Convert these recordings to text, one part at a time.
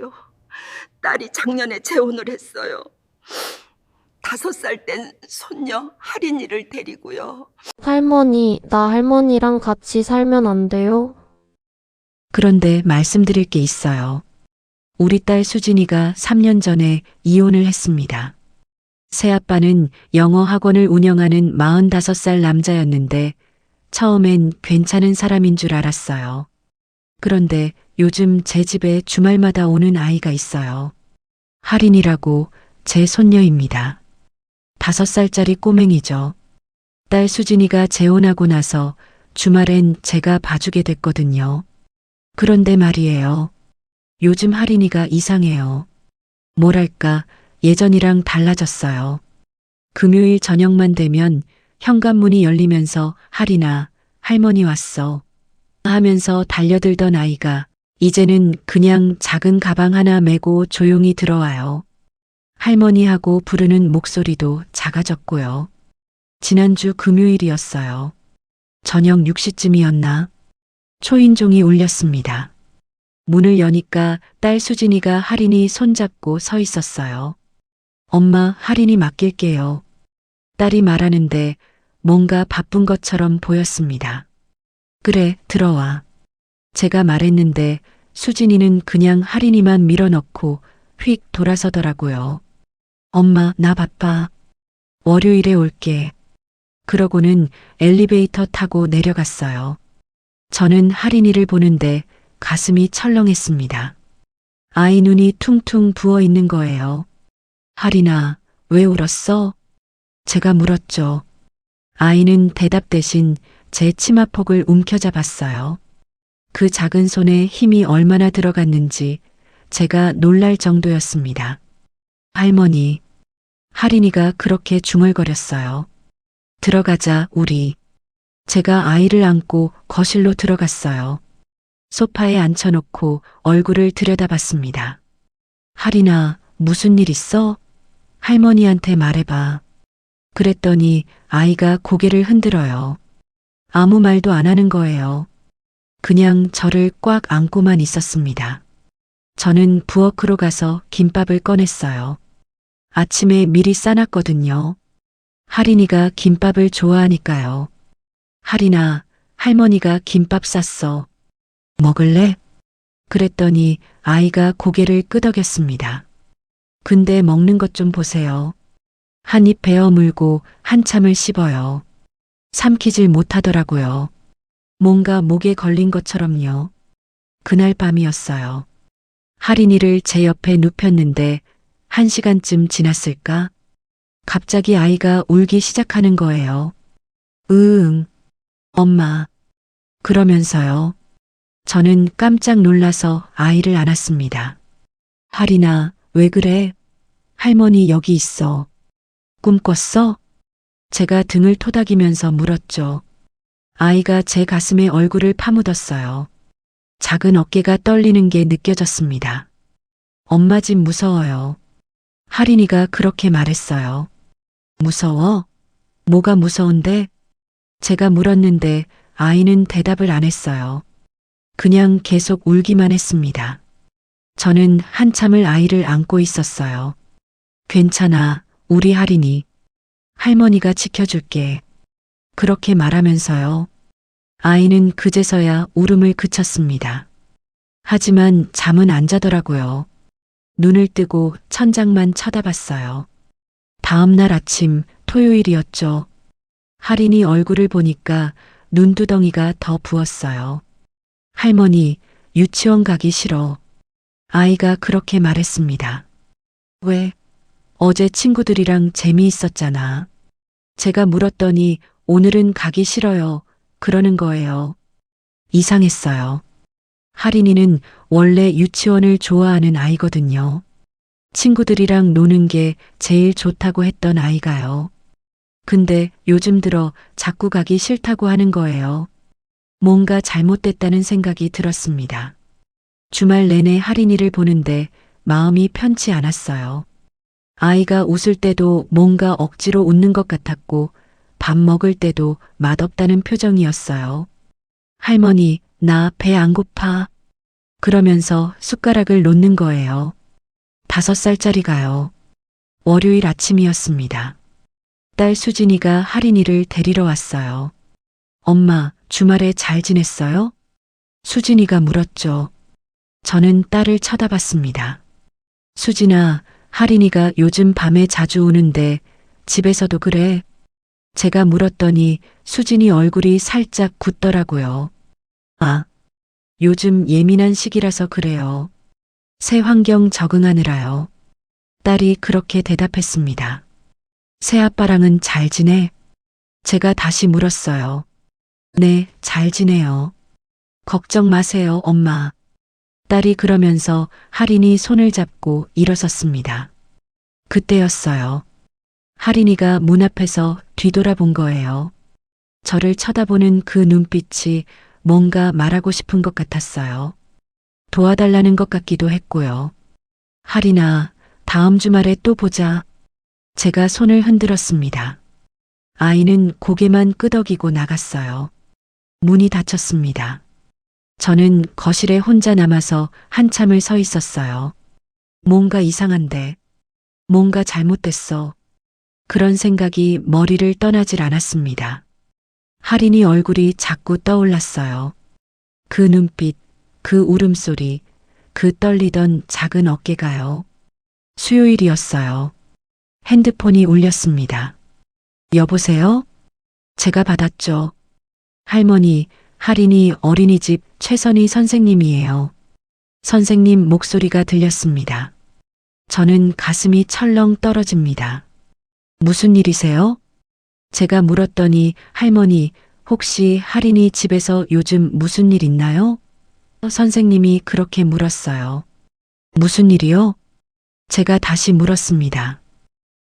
힘들어요. 딸이 작년에 재혼을 했어요. 5살 된 손녀 할인이를 데리고요. 할머니, 나 할머니랑 같이 살면 안 돼요? 그런데 말씀드릴 게 있어요. 우리 딸 수진이가 3년 전에 이혼을 했습니다. 새아빠는 영어 학원을 운영하는 45살 남자였는데 처음엔 괜찮은 사람인 줄 알았어요. 그런데 요즘 제 집에 주말마다 오는 아이가 있어요. 할인이라고 제 손녀입니다. 5살짜리 꼬맹이죠. 딸 수진이가 재혼하고 나서 주말엔 제가 봐주게 됐거든요. 그런데 말이에요. 요즘 할인이가 이상해요. 뭐랄까 예전이랑 달라졌어요. 금요일 저녁만 되면 현관문이 열리면서 할인아, 할머니 왔어 하면서 달려들던 아이가 이제는 그냥 작은 가방 하나 메고 조용히 들어와요. 할머니하고 부르는 목소리도 작아졌고요. 지난주 금요일이었어요. 저녁 6시쯤이었나? 초인종이 울렸습니다. 문을 여니까 딸 수진이가 할인이 손잡고 서 있었어요. 엄마, 할인이 맡길게요. 딸이 말하는데 뭔가 바쁜 것처럼 보였습니다. 그래, 들어와. 제가 말했는데 수진이는 그냥 할인이만 밀어넣고 휙 돌아서더라고요. 엄마, 나 바빠. 월요일에 올게. 그러고는 엘리베이터 타고 내려갔어요. 저는 할인이를 보는데 가슴이 철렁했습니다. 아이 눈이 퉁퉁 부어 있는 거예요. 할인아, 왜 울었어? 제가 물었죠. 아이는 대답 대신 제 치마폭을 움켜잡았어요. 그 작은 손에 힘이 얼마나 들어갔는지 제가 놀랄 정도였습니다. 할머니, 할인이가 그렇게 중얼거렸어요. 들어가자, 우리. 제가 아이를 안고 거실로 들어갔어요. 소파에 앉혀놓고 얼굴을 들여다봤습니다. 할인아, 무슨 일 있어? 할머니한테 말해봐. 그랬더니 아이가 고개를 흔들어요. 아무 말도 안 하는 거예요. 그냥 저를 꽉 안고만 있었습니다. 저는 부엌으로 가서 김밥을 꺼냈어요. 아침에 미리 싸놨거든요. 할인이가 김밥을 좋아하니까요. 할인아, 할머니가 김밥 쌌어. 먹을래? 그랬더니 아이가 고개를 끄덕였습니다. 근데 먹는 것 좀 보세요. 한 입 베어 물고 한참을 씹어요. 삼키질 못하더라고요. 뭔가 목에 걸린 것처럼요. 그날 밤이었어요. 할인이를 제 옆에 눕혔는데 1시간쯤 지났을까? 갑자기 아이가 울기 시작하는 거예요. 으응, 엄마. 그러면서요. 저는 깜짝 놀라서 아이를 안았습니다. 할인아, 왜 그래? 할머니 여기 있어. 꿈 꿨어? 제가 등을 토닥이면서 물었죠. 아이가 제 가슴에 얼굴을 파묻었어요. 작은 어깨가 떨리는 게 느껴졌습니다. 엄마 집 무서워요. 할인이가 그렇게 말했어요. 무서워? 뭐가 무서운데? 제가 물었는데 아이는 대답을 안 했어요. 그냥 계속 울기만 했습니다. 저는 한참을 아이를 안고 있었어요. 괜찮아, 우리 할인이. 할머니가 지켜줄게. 그렇게 말하면서요. 아이는 그제서야 울음을 그쳤습니다. 하지만 잠은 안 자더라고요. 눈을 뜨고 천장만 쳐다봤어요. 다음 날 아침 토요일이었죠. 할인이 얼굴을 보니까 눈두덩이가 더 부었어요. 할머니, 유치원 가기 싫어. 아이가 그렇게 말했습니다. 왜? 어제 친구들이랑 재미있었잖아. 제가 물었더니 오늘은 가기 싫어요. 그러는 거예요. 이상했어요. 할인이는 원래 유치원을 좋아하는 아이거든요. 친구들이랑 노는 게 제일 좋다고 했던 아이가요. 근데 요즘 들어 자꾸 가기 싫다고 하는 거예요. 뭔가 잘못됐다는 생각이 들었습니다. 주말 내내 할인이를 보는데 마음이 편치 않았어요. 아이가 웃을 때도 뭔가 억지로 웃는 것 같았고 밥 먹을 때도 맛없다는 표정이었어요. 할머니, 나 배 안 고파. 그러면서 숟가락을 놓는 거예요. 5살짜리가요. 월요일 아침이었습니다. 딸 수진이가 할인이를 데리러 왔어요. 엄마, 주말에 잘 지냈어요? 수진이가 물었죠. 저는 딸을 쳐다봤습니다. 수진아, 할인이가 요즘 밤에 자주 우는데 집에서도 그래? 제가 물었더니 수진이 얼굴이 살짝 굳더라고요. 아, 요즘 예민한 시기라서 그래요. 새 환경 적응하느라요. 딸이 그렇게 대답했습니다. 새아빠랑은 잘 지내? 제가 다시 물었어요. 네, 잘 지내요. 걱정 마세요, 엄마. 딸이 그러면서 할인이 손을 잡고 일어섰습니다. 그때였어요. 할인이가 문 앞에서 뒤돌아본 거예요. 저를 쳐다보는 그 눈빛이 뭔가 말하고 싶은 것 같았어요. 도와달라는 것 같기도 했고요. 할인아, 다음 주말에 또 보자. 제가 손을 흔들었습니다. 아이는 고개만 끄덕이고 나갔어요. 문이 닫혔습니다. 저는 거실에 혼자 남아서 한참을 서 있었어요. 뭔가 이상한데, 뭔가 잘못됐어. 그런 생각이 머리를 떠나질 않았습니다. 할인이 얼굴이 자꾸 떠올랐어요. 그 눈빛, 그 울음소리, 그 떨리던 작은 어깨가요. 수요일이었어요. 핸드폰이 울렸습니다. 여보세요? 제가 받았죠. 할머니, 할인이 어린이집 최선희 선생님이에요. 선생님 목소리가 들렸습니다. 저는 가슴이 철렁 떨어집니다. 무슨 일이세요? 제가 물었더니 할머니, 혹시 할인이 집에서 요즘 무슨 일 있나요? 선생님이 그렇게 물었어요. 무슨 일이요? 제가 다시 물었습니다.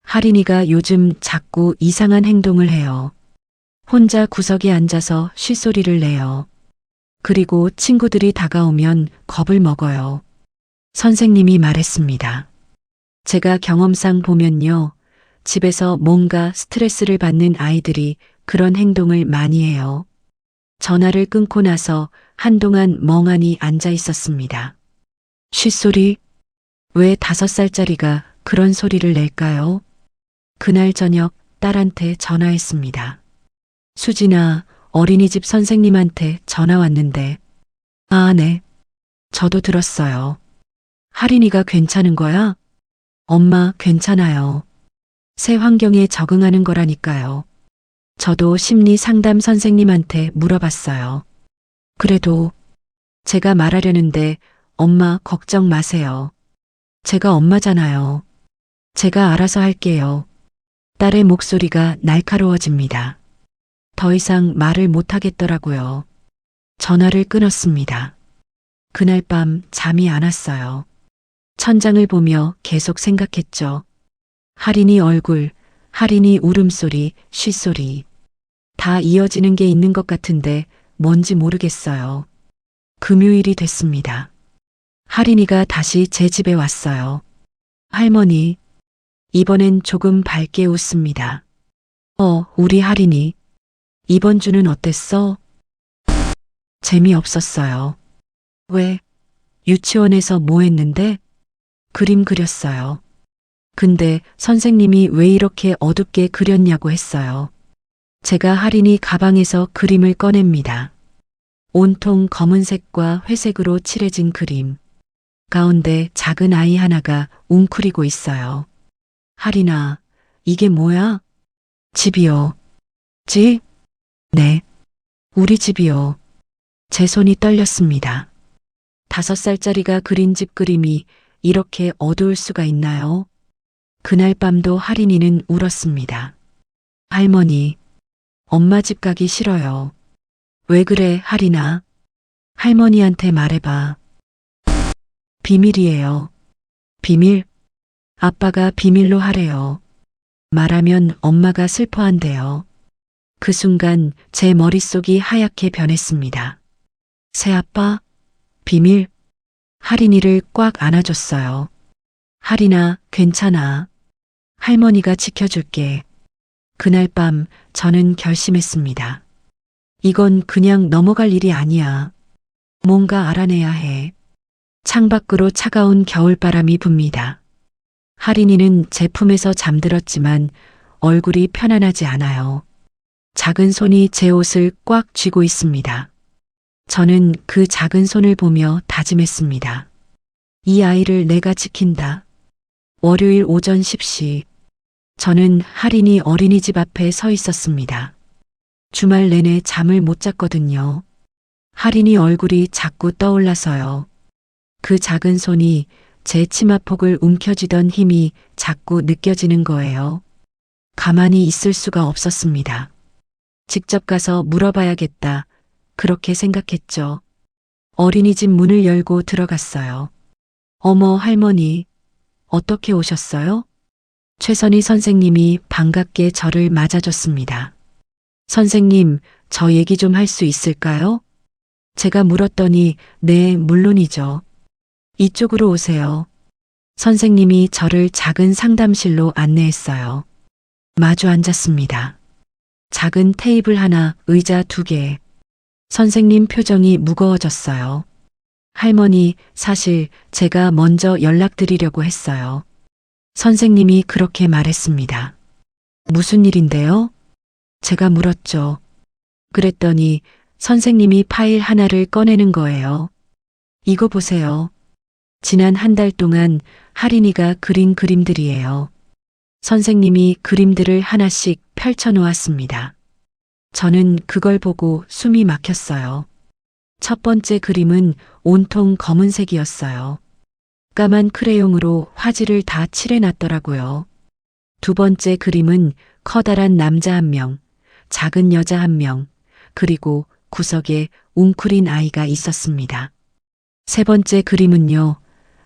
할인이가 요즘 자꾸 이상한 행동을 해요. 혼자 구석에 앉아서 쇳소리를 내요. 그리고 친구들이 다가오면 겁을 먹어요. 선생님이 말했습니다. 제가 경험상 보면요. 집에서 뭔가 스트레스를 받는 아이들이 그런 행동을 많이 해요. 전화를 끊고 나서 한동안 멍하니 앉아 있었습니다. 쇳소리? 왜 5살짜리가 그런 소리를 낼까요? 그날 저녁 딸한테 전화했습니다. 수진아, 어린이집 선생님한테 전화 왔는데. 아, 네. 저도 들었어요. 할인이가 괜찮은 거야? 엄마, 괜찮아요. 새 환경에 적응하는 거라니까요. 저도 심리 상담 선생님한테 물어봤어요. 그래도 제가 말하려는데 엄마 걱정 마세요. 제가 엄마잖아요. 제가 알아서 할게요. 딸의 목소리가 날카로워집니다. 더 이상 말을 못하겠더라고요. 전화를 끊었습니다. 그날 밤 잠이 안 왔어요. 천장을 보며 계속 생각했죠. 할인이 얼굴, 할인이 울음소리, 쇳소리. 다 이어지는 게 있는 것 같은데 뭔지 모르겠어요. 금요일이 됐습니다. 할인이가 다시 제 집에 왔어요. 할머니, 이번엔 조금 밝게 웃습니다. 우리 할인이. 이번 주는 어땠어? 재미없었어요. 왜? 유치원에서 뭐 했는데? 그림 그렸어요. 근데 선생님이 왜 이렇게 어둡게 그렸냐고 했어요. 제가 할인이 가방에서 그림을 꺼냅니다. 온통 검은색과 회색으로 칠해진 그림. 가운데 작은 아이 하나가 웅크리고 있어요. 할인아, 이게 뭐야? 집이요. 집? 네. 우리 집이요. 제 손이 떨렸습니다. 5살짜리가 그린 집 그림이 이렇게 어두울 수가 있나요? 그날 밤도 할인이는 울었습니다. 할머니, 엄마 집 가기 싫어요. 왜 그래, 할인아? 할머니한테 말해봐. 비밀이에요. 비밀? 아빠가 비밀로 하래요. 말하면 엄마가 슬퍼한대요. 그 순간 제 머릿속이 하얗게 변했습니다. 새아빠? 비밀? 할인이를 꽉 안아줬어요. 할인아, 괜찮아. 할머니가 지켜줄게. 그날 밤 저는 결심했습니다. 이건 그냥 넘어갈 일이 아니야. 뭔가 알아내야 해. 창밖으로 차가운 겨울바람이 붑니다. 할인이는 제 품에서 잠들었지만 얼굴이 편안하지 않아요. 작은 손이 제 옷을 꽉 쥐고 있습니다. 저는 그 작은 손을 보며 다짐했습니다. 이 아이를 내가 지킨다. 월요일 오전 10시. 저는 할인이 어린이집 앞에 서 있었습니다. 주말 내내 잠을 못 잤거든요. 할인이 얼굴이 자꾸 떠올라서요. 그 작은 손이 제 치마폭을 움켜쥐던 힘이 자꾸 느껴지는 거예요. 가만히 있을 수가 없었습니다. 직접 가서 물어봐야겠다. 그렇게 생각했죠. 어린이집 문을 열고 들어갔어요. 어머, 할머니, 어떻게 오셨어요? 최선희 선생님이 반갑게 저를 맞아줬습니다. 선생님, 저 얘기 좀 할 수 있을까요? 제가 물었더니, 네, 물론이죠. 이쪽으로 오세요. 선생님이 저를 작은 상담실로 안내했어요. 마주 앉았습니다. 작은 테이블 하나, 의자 2개. 선생님 표정이 무거워졌어요. 할머니, 사실 제가 먼저 연락드리려고 했어요. 선생님이 그렇게 말했습니다. 무슨 일인데요? 제가 물었죠. 그랬더니 선생님이 파일 하나를 꺼내는 거예요. 이거 보세요. 지난 한 달 동안 할인이가 그린 그림들이에요. 선생님이 그림들을 하나씩 펼쳐 놓았습니다. 저는 그걸 보고 숨이 막혔어요. 첫 번째 그림은 온통 검은색이었어요. 까만 크레용으로 화지를 다 칠해놨더라고요. 두 번째 그림은 커다란 남자 1명, 작은 여자 1명, 그리고 구석에 웅크린 아이가 있었습니다. 세 번째 그림은요,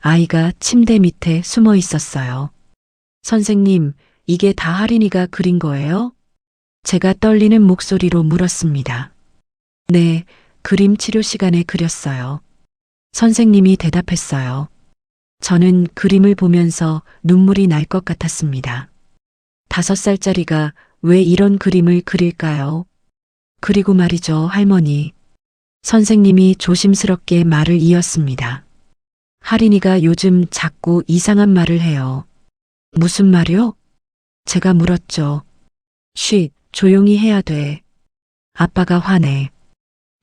아이가 침대 밑에 숨어 있었어요. 선생님, 이게 다 할인이가 그린 거예요? 제가 떨리는 목소리로 물었습니다. 네, 그림 치료 시간에 그렸어요. 선생님이 대답했어요. 저는 그림을 보면서 눈물이 날 것 같았습니다. 5살짜리가 왜 이런 그림을 그릴까요? 그리고 말이죠, 할머니. 선생님이 조심스럽게 말을 이었습니다. 할인이가 요즘 자꾸 이상한 말을 해요. 무슨 말이요? 제가 물었죠. 쉿, 조용히 해야 돼. 아빠가 화내.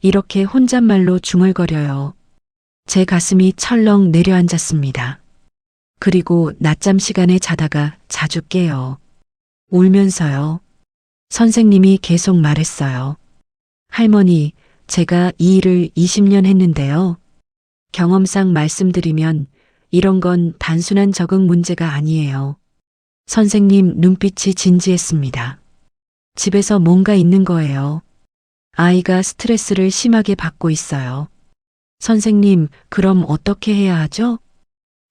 이렇게 혼잣말로 중얼거려요. 제 가슴이 철렁 내려앉았습니다. 그리고 낮잠 시간에 자다가 자주 깨요. 울면서요. 선생님이 계속 말했어요. 할머니, 제가 이 일을 20년 했는데요. 경험상 말씀드리면 이런 건 단순한 적응 문제가 아니에요. 선생님 눈빛이 진지했습니다. 집에서 뭔가 있는 거예요. 아이가 스트레스를 심하게 받고 있어요. 선생님, 그럼 어떻게 해야 하죠?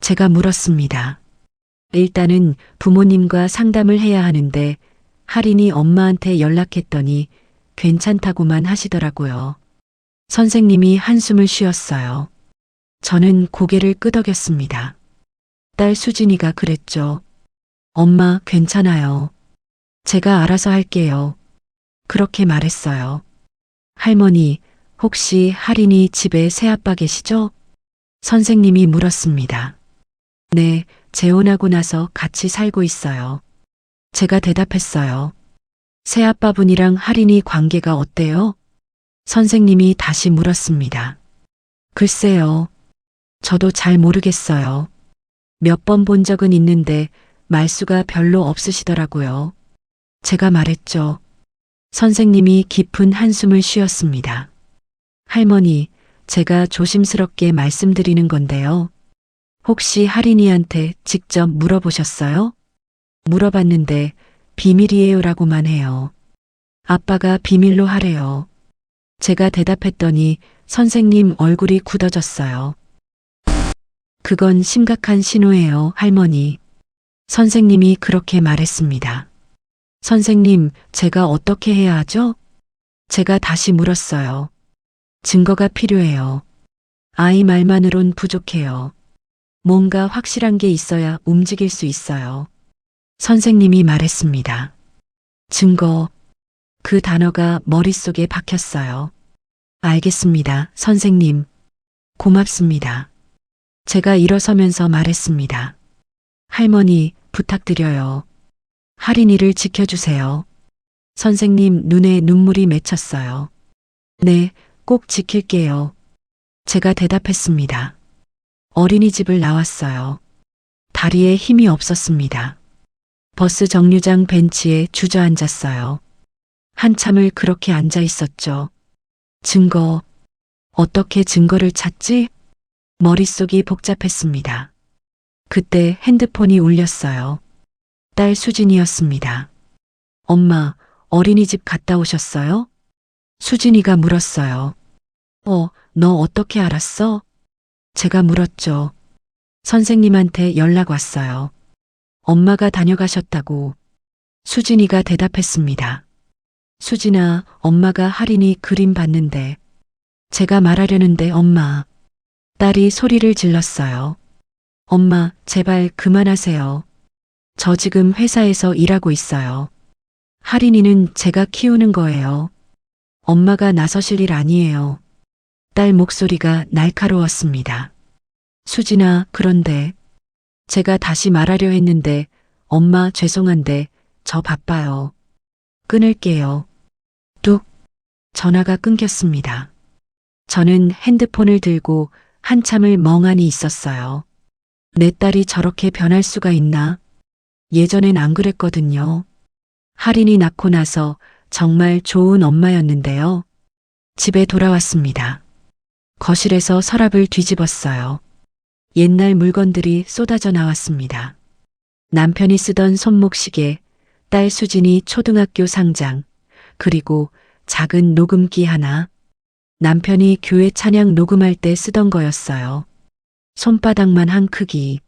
제가 물었습니다. 일단은 부모님과 상담을 해야 하는데 할인이 엄마한테 연락했더니 괜찮다고만 하시더라고요. 선생님이 한숨을 쉬었어요. 저는 고개를 끄덕였습니다. 딸 수진이가 그랬죠. 엄마, 괜찮아요. 제가 알아서 할게요. 그렇게 말했어요. 할머니, 혹시 할인이 집에 새아빠 계시죠? 선생님이 물었습니다. 네, 재혼하고 나서 같이 살고 있어요. 제가 대답했어요. 새아빠분이랑 할인이 관계가 어때요? 선생님이 다시 물었습니다. 글쎄요. 저도 잘 모르겠어요. 몇 번 본 적은 있는데 말수가 별로 없으시더라고요. 제가 말했죠. 선생님이 깊은 한숨을 쉬었습니다. 할머니, 제가 조심스럽게 말씀드리는 건데요. 혹시 할인이한테 직접 물어보셨어요? 물어봤는데 비밀이에요라고만 해요. 아빠가 비밀로 하래요. 제가 대답했더니 선생님 얼굴이 굳어졌어요. 그건 심각한 신호예요, 할머니. 선생님이 그렇게 말했습니다. 선생님, 제가 어떻게 해야 하죠? 제가 다시 물었어요. 증거가 필요해요. 아이 말만으론 부족해요. 뭔가 확실한 게 있어야 움직일 수 있어요. 선생님이 말했습니다. 증거. 그 단어가 머릿속에 박혔어요. 알겠습니다, 선생님. 고맙습니다. 제가 일어서면서 말했습니다. 할머니, 부탁드려요. 할인이를 지켜주세요. 선생님 눈에 눈물이 맺혔어요. 네, 꼭 지킬게요. 제가 대답했습니다. 어린이집을 나왔어요. 다리에 힘이 없었습니다. 버스 정류장 벤치에 주저앉았어요. 한참을 그렇게 앉아 있었죠. 증거. 어떻게 증거를 찾지? 머릿속이 복잡했습니다. 그때 핸드폰이 울렸어요. 딸 수진이었습니다. 엄마, 어린이집 갔다 오셨어요? 수진이가 물었어요. 너 어떻게 알았어? 제가 물었죠. 선생님한테 연락 왔어요. 엄마가 다녀가셨다고. 수진이가 대답했습니다. 수진아, 엄마가 할인이 그림 봤는데. 제가 말하려는데 엄마. 딸이 소리를 질렀어요. 엄마, 제발 그만하세요. 저 지금 회사에서 일하고 있어요. 할인이는 제가 키우는 거예요. 엄마가 나서실 일 아니에요. 딸 목소리가 날카로웠습니다. 수진아, 그런데 제가 다시 말하려 했는데 엄마 죄송한데 저 바빠요. 끊을게요. 뚝. 전화가 끊겼습니다. 저는 핸드폰을 들고 한참을 멍하니 있었어요. 내 딸이 저렇게 변할 수가 있나? 예전엔 안 그랬거든요. 할인이 낳고 나서 정말 좋은 엄마였는데요. 집에 돌아왔습니다. 거실에서 서랍을 뒤집었어요. 옛날 물건들이 쏟아져 나왔습니다. 남편이 쓰던 손목시계, 딸 수진이 초등학교 상장, 그리고 작은 녹음기 하나. 남편이 교회 찬양 녹음할 때 쓰던 거였어요. 손바닥만 한 크기.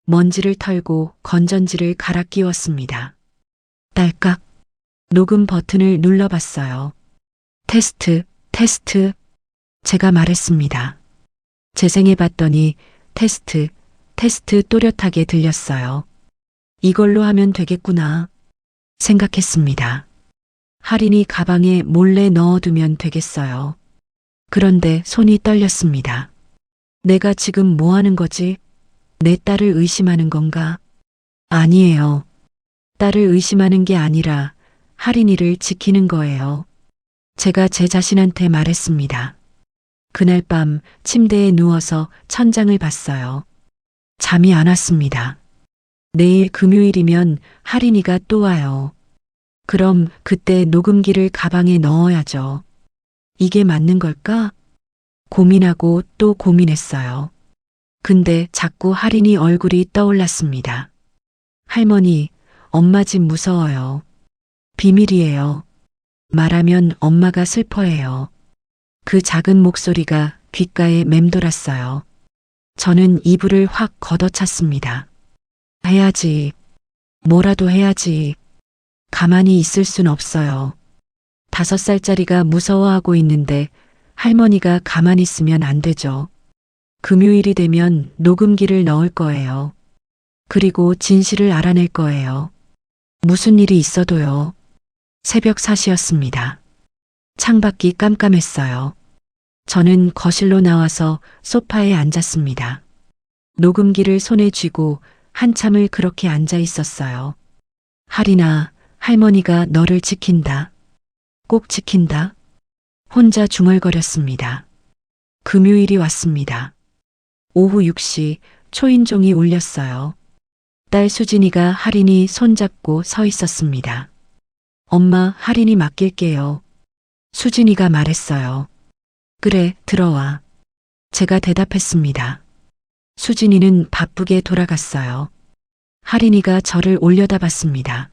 먼지를 털고 건전지를 갈아 끼웠습니다. 딸깍. 녹음 버튼을 눌러봤어요. 테스트, 테스트. 제가 말했습니다. 재생해봤더니 테스트, 테스트 또렷하게 들렸어요. 이걸로 하면 되겠구나 생각했습니다. 할인이 가방에 몰래 넣어두면 되겠어요. 그런데 손이 떨렸습니다. 내가 지금 뭐 하는 거지? 내 딸을 의심하는 건가? 아니에요. 딸을 의심하는 게 아니라 할인이를 지키는 거예요. 제가 제 자신한테 말했습니다. 그날 밤 침대에 누워서 천장을 봤어요. 잠이 안 왔습니다. 내일 금요일이면 할인이가 또 와요. 그럼 그때 녹음기를 가방에 넣어야죠. 이게 맞는 걸까? 고민하고 또 고민했어요. 근데 자꾸 할인이 얼굴이 떠올랐습니다. 할머니, 엄마 집 무서워요. 비밀이에요. 말하면 엄마가 슬퍼해요. 그 작은 목소리가 귓가에 맴돌았어요. 저는 이불을 확 걷어찼습니다. 해야지. 뭐라도 해야지. 가만히 있을 순 없어요. 5살짜리가 무서워하고 있는데 할머니가 가만히 있으면 안 되죠. 금요일이 되면 녹음기를 넣을 거예요. 그리고 진실을 알아낼 거예요. 무슨 일이 있어도요. 새벽 4시였습니다. 창밖이 깜깜했어요. 저는 거실로 나와서 소파에 앉았습니다. 녹음기를 손에 쥐고 한참을 그렇게 앉아 있었어요. 할인아, 할머니가 너를 지킨다. 꼭 지킨다. 혼자 중얼거렸습니다. 금요일이 왔습니다. 오후 6시 초인종이 울렸어요. 딸 수진이가 할인이 손잡고 서 있었습니다. 엄마, 할인이 맡길게요. 수진이가 말했어요. 그래, 들어와. 제가 대답했습니다. 수진이는 바쁘게 돌아갔어요. 할인이가 저를 올려다봤습니다.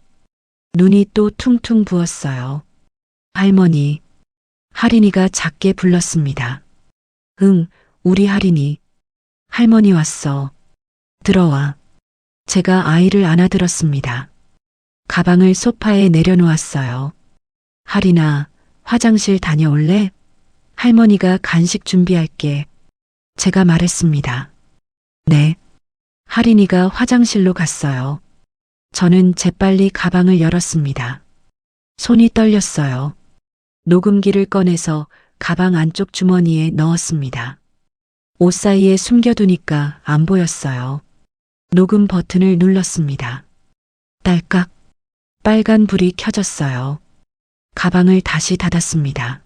눈이 또 퉁퉁 부었어요. 할머니. 할인이가 작게 불렀습니다. 응, 우리 할인이. 할머니 왔어. 들어와. 제가 아이를 안아들었습니다. 가방을 소파에 내려놓았어요. 할인아, 화장실 다녀올래? 할머니가 간식 준비할게. 제가 말했습니다. 네. 할인이가 화장실로 갔어요. 저는 재빨리 가방을 열었습니다. 손이 떨렸어요. 녹음기를 꺼내서 가방 안쪽 주머니에 넣었습니다. 옷 사이에 숨겨두니까 안 보였어요. 녹음 버튼을 눌렀습니다. 딸깍. 빨간 불이 켜졌어요. 가방을 다시 닫았습니다.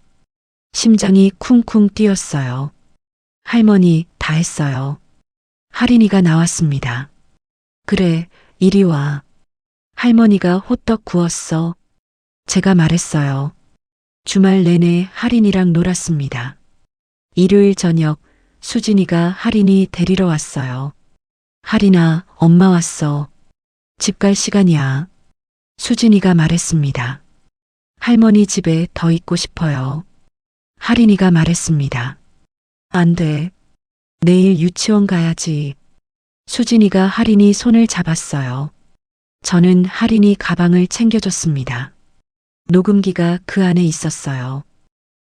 심장이 쿵쿵 뛰었어요. 할머니, 다 했어요. 할인이가 나왔습니다. 그래, 이리 와. 할머니가 호떡 구웠어. 제가 말했어요. 주말 내내 할인이랑 놀았습니다. 일요일 저녁 수진이가 할인이 데리러 왔어요. 할인아, 엄마 왔어. 집 갈 시간이야. 수진이가 말했습니다. 할머니 집에 더 있고 싶어요. 할인이가 말했습니다. 안 돼. 내일 유치원 가야지. 수진이가 할인이 손을 잡았어요. 저는 할인이 가방을 챙겨줬습니다. 녹음기가 그 안에 있었어요.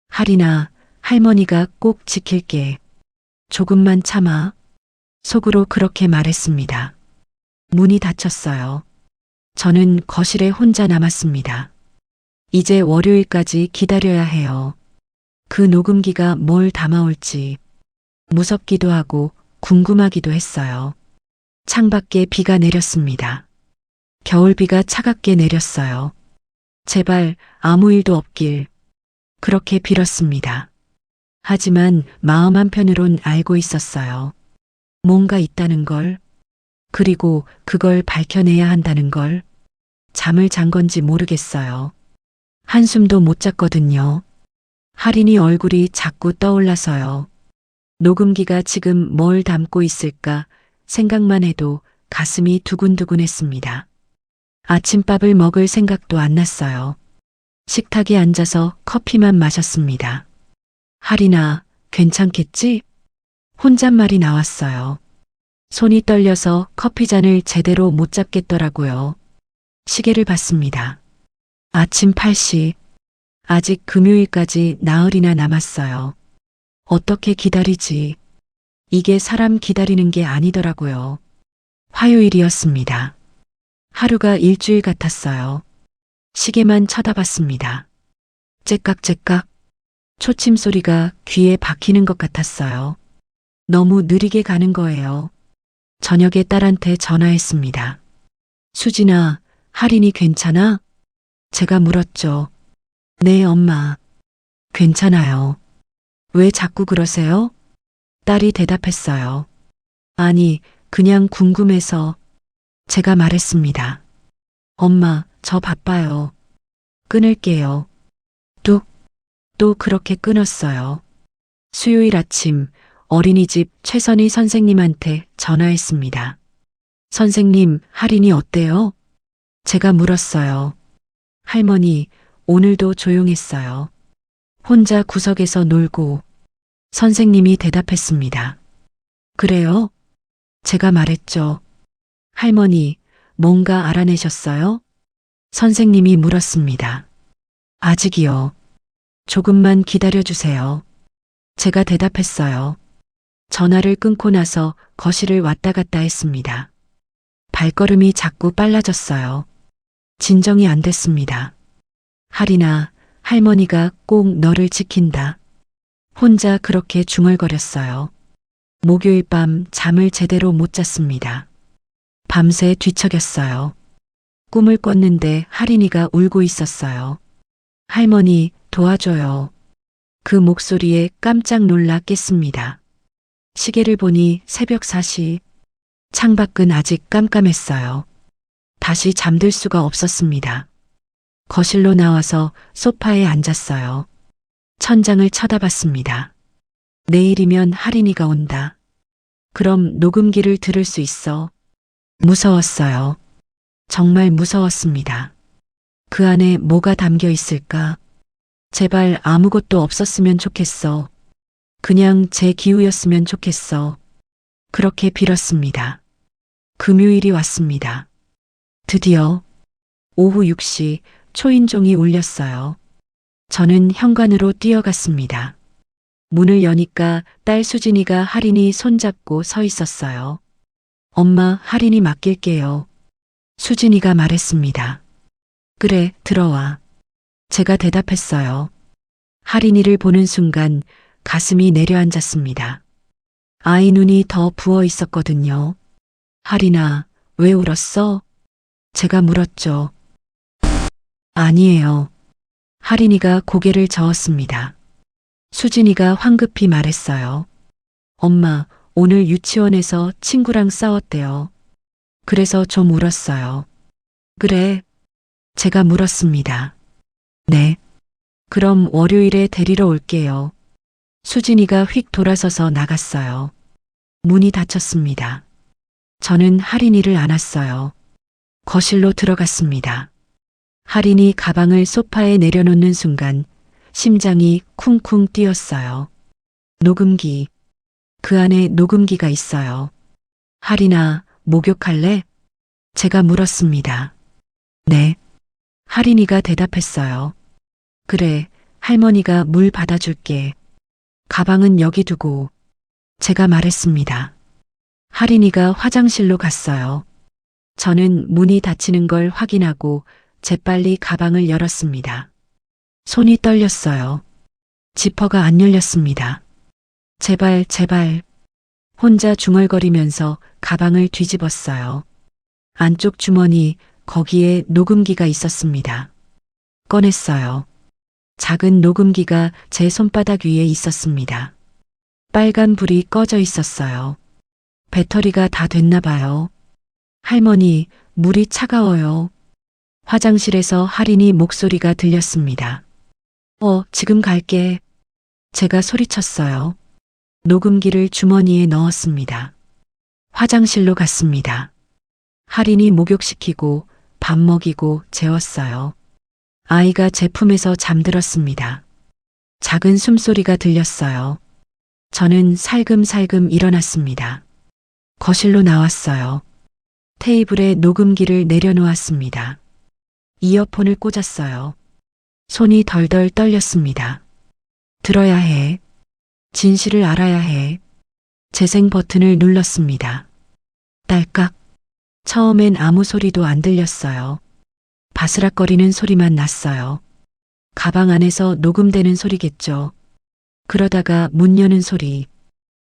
할인아, 할머니가 꼭 지킬게. 조금만 참아. 속으로 그렇게 말했습니다. 문이 닫혔어요. 저는 거실에 혼자 남았습니다. 이제 월요일까지 기다려야 해요. 그 녹음기가 뭘 담아올지 무섭기도 하고 궁금하기도 했어요. 창밖에 비가 내렸습니다. 겨울비가 차갑게 내렸어요. 제발 아무 일도 없길. 그렇게 빌었습니다. 하지만 마음 한편으론 알고 있었어요. 뭔가 있다는 걸. 그리고 그걸 밝혀내야 한다는 걸. 잠을 잔 건지 모르겠어요. 한숨도 못 잤거든요. 할인이 얼굴이 자꾸 떠올라서요. 녹음기가 지금 뭘 담고 있을까 생각만 해도 가슴이 두근두근했습니다. 아침밥을 먹을 생각도 안 났어요. 식탁에 앉아서 커피만 마셨습니다. 할인아, 괜찮겠지? 혼잣말이 나왔어요. 손이 떨려서 커피잔을 제대로 못 잡겠더라고요. 시계를 봤습니다. 아침 8시. 아직 금요일까지 나흘이나 남았어요. 어떻게 기다리지? 이게 사람 기다리는 게 아니더라고요. 화요일이었습니다. 하루가 일주일 같았어요. 시계만 쳐다봤습니다. 째깍째깍. 초침 소리가 귀에 박히는 것 같았어요. 너무 느리게 가는 거예요. 저녁에 딸한테 전화했습니다. 수진아, 할인이 괜찮아? 제가 물었죠. 네, 엄마. 괜찮아요. 왜 자꾸 그러세요? 딸이 대답했어요. 아니, 그냥 궁금해서. 제가 말했습니다. 엄마, 저 바빠요. 끊을게요. 뚝. 또 그렇게 끊었어요. 수요일 아침 어린이집 최선희 선생님한테 전화했습니다. 선생님, 할인이 어때요? 제가 물었어요. 할머니, 오늘도 조용했어요. 혼자 구석에서 놀고. 선생님이 대답했습니다. 그래요? 제가 말했죠. 할머니, 뭔가 알아내셨어요? 선생님이 물었습니다. 아직이요. 조금만 기다려주세요. 제가 대답했어요. 전화를 끊고 나서 거실을 왔다 갔다 했습니다. 발걸음이 자꾸 빨라졌어요. 진정이 안 됐습니다. 할인아, 할머니가 꼭 너를 지킨다. 혼자 그렇게 중얼거렸어요. 목요일 밤 잠을 제대로 못 잤습니다. 밤새 뒤척였어요. 꿈을 꿨는데 할인이가 울고 있었어요. 할머니, 도와줘요. 그 목소리에 깜짝 놀라 깼습니다. 시계를 보니 새벽 4시. 창밖은 아직 깜깜했어요. 다시 잠들 수가 없었습니다. 거실로 나와서 소파에 앉았어요. 천장을 쳐다봤습니다. 내일이면 할인이가 온다. 그럼 녹음기를 들을 수 있어. 무서웠어요. 정말 무서웠습니다. 그 안에 뭐가 담겨 있을까? 제발 아무것도 없었으면 좋겠어. 그냥 제 기우였으면 좋겠어. 그렇게 빌었습니다. 금요일이 왔습니다. 드디어 오후 6시 초인종이 울렸어요. 저는 현관으로 뛰어갔습니다. 문을 여니까 딸 수진이가 할인이 손잡고 서 있었어요. 엄마, 할인이 맡길게요. 수진이가 말했습니다. 그래, 들어와. 제가 대답했어요. 할인이를 보는 순간 가슴이 내려앉았습니다. 아이 눈이 더 부어 있었거든요. 할인아, 왜 울었어? 제가 물었죠. 아니에요. 할인이가 고개를 저었습니다. 수진이가 황급히 말했어요. 엄마, 오늘 유치원에서 친구랑 싸웠대요. 그래서 좀 울었어요. 그래? 제가 물었습니다. 네. 그럼 월요일에 데리러 올게요. 수진이가 휙 돌아서서 나갔어요. 문이 닫혔습니다. 저는 할인이를 안았어요. 거실로 들어갔습니다. 할인이 가방을 소파에 내려놓는 순간 심장이 쿵쿵 뛰었어요. 녹음기. 그 안에 녹음기가 있어요. 할인아, 목욕할래? 제가 물었습니다. 네. 할인이가 대답했어요. 그래, 할머니가 물 받아줄게. 가방은 여기 두고. 제가 말했습니다. 할인이가 화장실로 갔어요. 저는 문이 닫히는 걸 확인하고 재빨리 가방을 열었습니다. 손이 떨렸어요. 지퍼가 안 열렸습니다. 제발, 제발. 혼자 중얼거리면서 가방을 뒤집었어요. 안쪽 주머니, 거기에 녹음기가 있었습니다. 꺼냈어요. 작은 녹음기가 제 손바닥 위에 있었습니다. 빨간 불이 꺼져 있었어요. 배터리가 다 됐나 봐요. 할머니, 물이 차가워요. 화장실에서 할인이 목소리가 들렸습니다. 지금 갈게. 제가 소리쳤어요. 녹음기를 주머니에 넣었습니다. 화장실로 갔습니다. 할인이 목욕시키고 밥 먹이고 재웠어요. 아이가 제 품에서 잠들었습니다. 작은 숨소리가 들렸어요. 저는 살금살금 일어났습니다. 거실로 나왔어요. 테이블에 녹음기를 내려놓았습니다. 이어폰을 꽂았어요. 손이 덜덜 떨렸습니다. 들어야 해. 진실을 알아야 해. 재생 버튼을 눌렀습니다. 딸깍. 처음엔 아무 소리도 안 들렸어요. 바스락거리는 소리만 났어요. 가방 안에서 녹음되는 소리겠죠. 그러다가 문 여는 소리.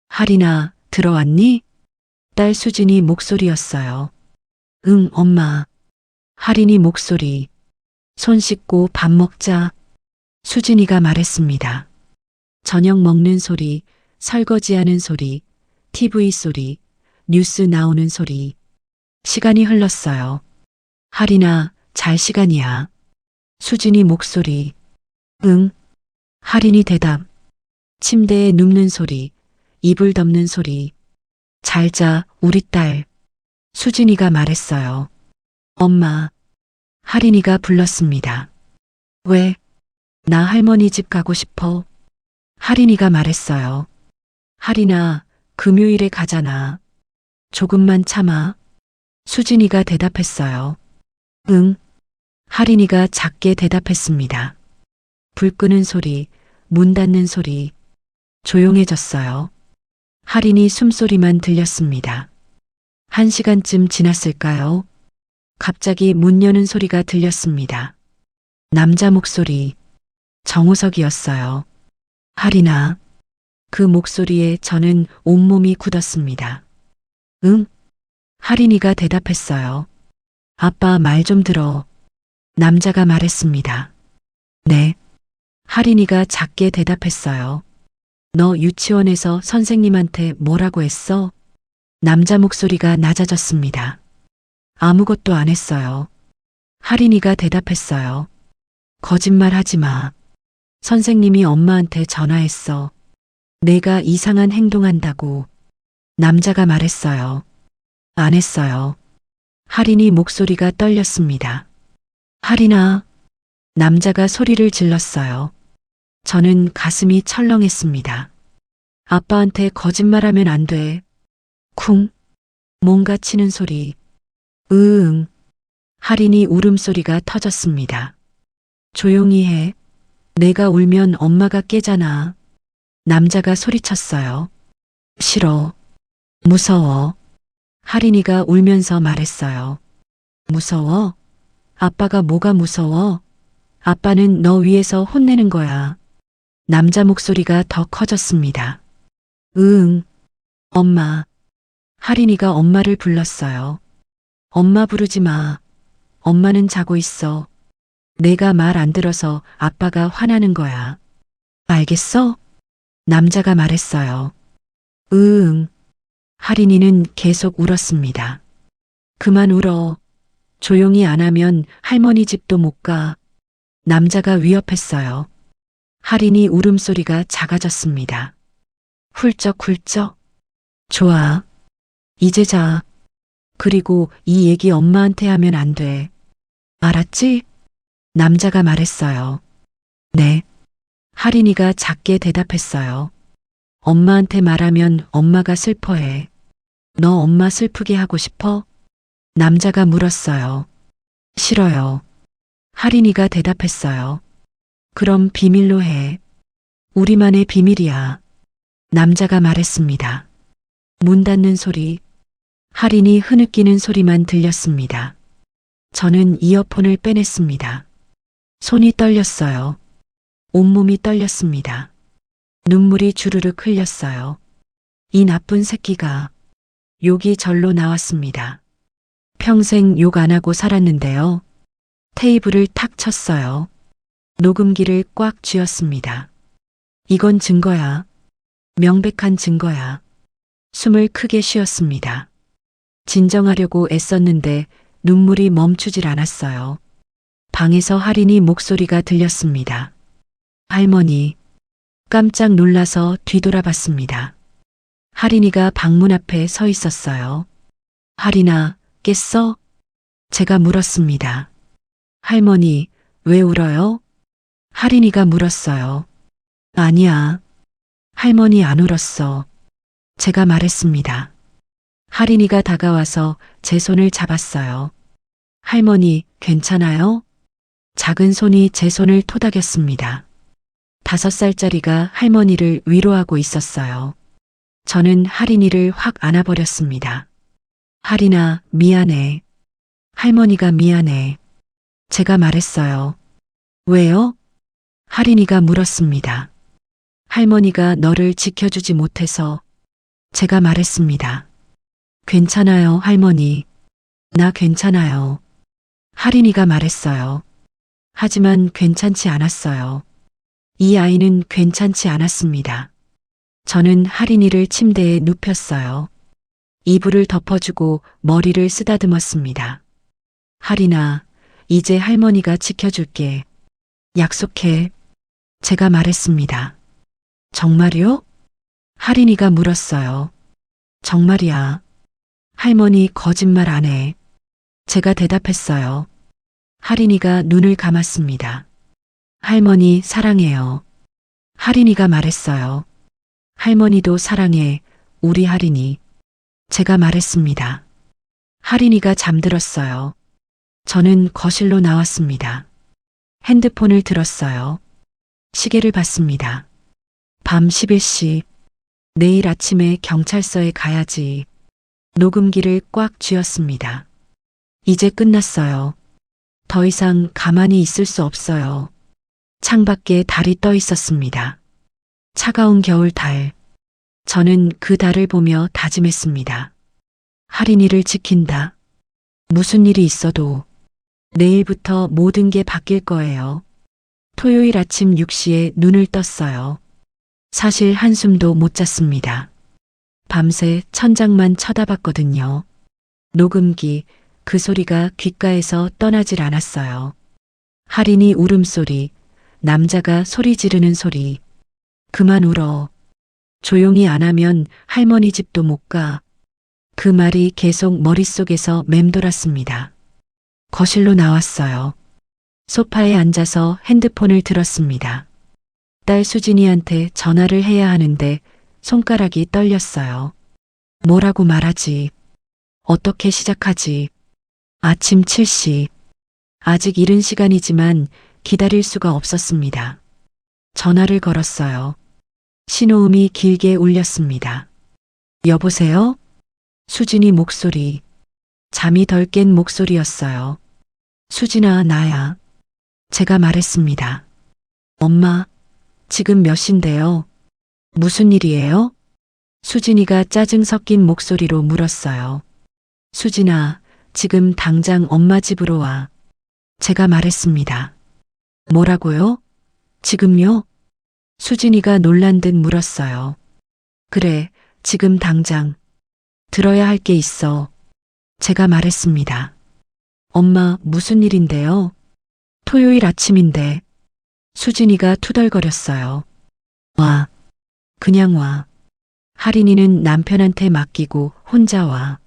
할인아, 들어왔니? 딸 수진이 목소리였어요. 응, 엄마. 할인이 목소리. 손 씻고 밥 먹자. 수진이가 말했습니다. 저녁 먹는 소리, 설거지하는 소리, TV 소리, 뉴스 나오는 소리. 시간이 흘렀어요. 할인아, 잘 시간이야. 수진이 목소리. 응. 할인이 대답. 침대에 눕는 소리, 이불 덮는 소리. 잘 자, 우리 딸. 수진이가 말했어요. 엄마. 할인이가 불렀습니다. 왜? 나 할머니 집 가고 싶어. 할인이가 말했어요. 할인아, 금요일에 가잖아. 조금만 참아. 수진이가 대답했어요. 응. 할인이가 작게 대답했습니다. 불 끄는 소리, 문 닫는 소리. 조용해졌어요. 할인이 숨소리만 들렸습니다. 1시간쯤 지났을까요? 갑자기 문 여는 소리가 들렸습니다. 남자 목소리. 정우석이었어요. 할인아. 그 목소리에 저는 온몸이 굳었습니다. 응? 할인이가 대답했어요. 아빠 말 좀 들어. 남자가 말했습니다. 네. 할인이가 작게 대답했어요. 너 유치원에서 선생님한테 뭐라고 했어? 남자 목소리가 낮아졌습니다. 아무것도 안 했어요. 할인이가 대답했어요. 거짓말 하지 마. 선생님이 엄마한테 전화했어. 내가 이상한 행동한다고. 남자가 말했어요. 안 했어요. 할인이 목소리가 떨렸습니다. 할인아. 남자가 소리를 질렀어요. 저는 가슴이 철렁했습니다. 아빠한테 거짓말하면 안 돼. 쿵. 뭔가 치는 소리. 으응. 할인이 울음소리가 터졌습니다. 조용히 해. 내가 울면 엄마가 깨잖아. 남자가 소리쳤어요. 싫어. 무서워. 할인이가 울면서 말했어요. 무서워? 아빠가 뭐가 무서워? 아빠는 너 위해서 혼내는 거야. 남자 목소리가 더 커졌습니다. 응. 엄마. 할인이가 엄마를 불렀어요. 엄마 부르지 마. 엄마는 자고 있어. 내가 말 안 들어서 아빠가 화나는 거야. 알겠어? 남자가 말했어요. 응. 할인이는 계속 울었습니다. 그만 울어. 조용히 안 하면 할머니 집도 못 가. 남자가 위협했어요. 할인이 울음소리가 작아졌습니다. 훌쩍훌쩍. 좋아. 이제 자. 그리고 이 얘기 엄마한테 하면 안 돼. 알았지? 남자가 말했어요. 네. 할인이가 작게 대답했어요. 엄마한테 말하면 엄마가 슬퍼해. 너 엄마 슬프게 하고 싶어? 남자가 물었어요. 싫어요. 할인이가 대답했어요. 그럼 비밀로 해. 우리만의 비밀이야. 남자가 말했습니다. 문 닫는 소리. 할인이 흐느끼는 소리만 들렸습니다. 저는 이어폰을 빼냈습니다. 손이 떨렸어요. 온몸이 떨렸습니다. 눈물이 주르륵 흘렸어요. 이 나쁜 새끼가. 욕이 절로 나왔습니다. 평생 욕 안 하고 살았는데요. 테이블을 탁 쳤어요. 녹음기를 꽉 쥐었습니다. 이건 증거야. 명백한 증거야. 숨을 크게 쉬었습니다. 진정하려고 애썼는데 눈물이 멈추질 않았어요. 방에서 할인이 목소리가 들렸습니다. 할머니. 깜짝 놀라서 뒤돌아봤습니다. 할인이가 방문 앞에 서 있었어요. 할인아, 깼어? 제가 물었습니다. 할머니, 왜 울어요? 할인이가 물었어요. 아니야. 할머니 안 울었어. 제가 말했습니다. 할인이가 다가와서 제 손을 잡았어요. 할머니, 괜찮아요? 작은 손이 제 손을 토닥였습니다. 5살짜리가 할머니를 위로하고 있었어요. 저는 할인이를 확 안아버렸습니다. 할인아, 미안해. 할머니가 미안해. 제가 말했어요. 왜요? 할인이가 물었습니다. 할머니가 너를 지켜주지 못해서. 제가 말했습니다. 괜찮아요, 할머니. 나 괜찮아요. 할인이가 말했어요. 하지만 괜찮지 않았어요. 이 아이는 괜찮지 않았습니다. 저는 할인이를 침대에 눕혔어요. 이불을 덮어주고 머리를 쓰다듬었습니다. 할인아, 이제 할머니가 지켜줄게. 약속해. 제가 말했습니다. 정말이요? 할인이가 물었어요. 정말이야. 할머니 거짓말 안 해. 제가 대답했어요. 할인이가 눈을 감았습니다. 할머니 사랑해요. 할인이가 말했어요. 할머니도 사랑해, 우리 할인이. 제가 말했습니다. 할인이가 잠들었어요. 저는 거실로 나왔습니다. 핸드폰을 들었어요. 시계를 봤습니다. 밤 11시. 내일 아침에 경찰서에 가야지. 녹음기를 꽉 쥐었습니다. 이제 끝났어요. 더 이상 가만히 있을 수 없어요. 창밖에 달이 떠 있었습니다. 차가운 겨울 달. 저는 그 달을 보며 다짐했습니다. 할인이를 지킨다. 무슨 일이 있어도 내일부터 모든 게 바뀔 거예요. 토요일 아침 6시에 눈을 떴어요. 사실 한숨도 못 잤습니다. 밤새 천장만 쳐다봤거든요. 녹음기, 그 소리가 귓가에서 떠나질 않았어요. 할인이 울음소리, 남자가 소리 지르는 소리. 그만 울어. 조용히 안 하면 할머니 집도 못 가. 그 말이 계속 머릿속에서 맴돌았습니다. 거실로 나왔어요. 소파에 앉아서 핸드폰을 들었습니다. 딸 수진이한테 전화를 해야 하는데 손가락이 떨렸어요. 뭐라고 말하지? 어떻게 시작하지? 아침 7시. 아직 이른 시간이지만 기다릴 수가 없었습니다. 전화를 걸었어요. 신호음이 길게 울렸습니다. 여보세요? 수진이 목소리. 잠이 덜 깬 목소리였어요. 수진아, 나야. 제가 말했습니다. 엄마, 지금 몇 시인데요? 무슨 일이에요? 수진이가 짜증 섞인 목소리로 물었어요. 수진아, 지금 당장 엄마 집으로 와. 제가 말했습니다. 뭐라고요? 지금요? 수진이가 놀란 듯 물었어요. 그래, 지금 당장. 들어야 할 게 있어. 제가 말했습니다. 엄마, 무슨 일인데요? 토요일 아침인데. 수진이가 투덜거렸어요. 와. 그냥 와. 할인이는 남편한테 맡기고 혼자 와.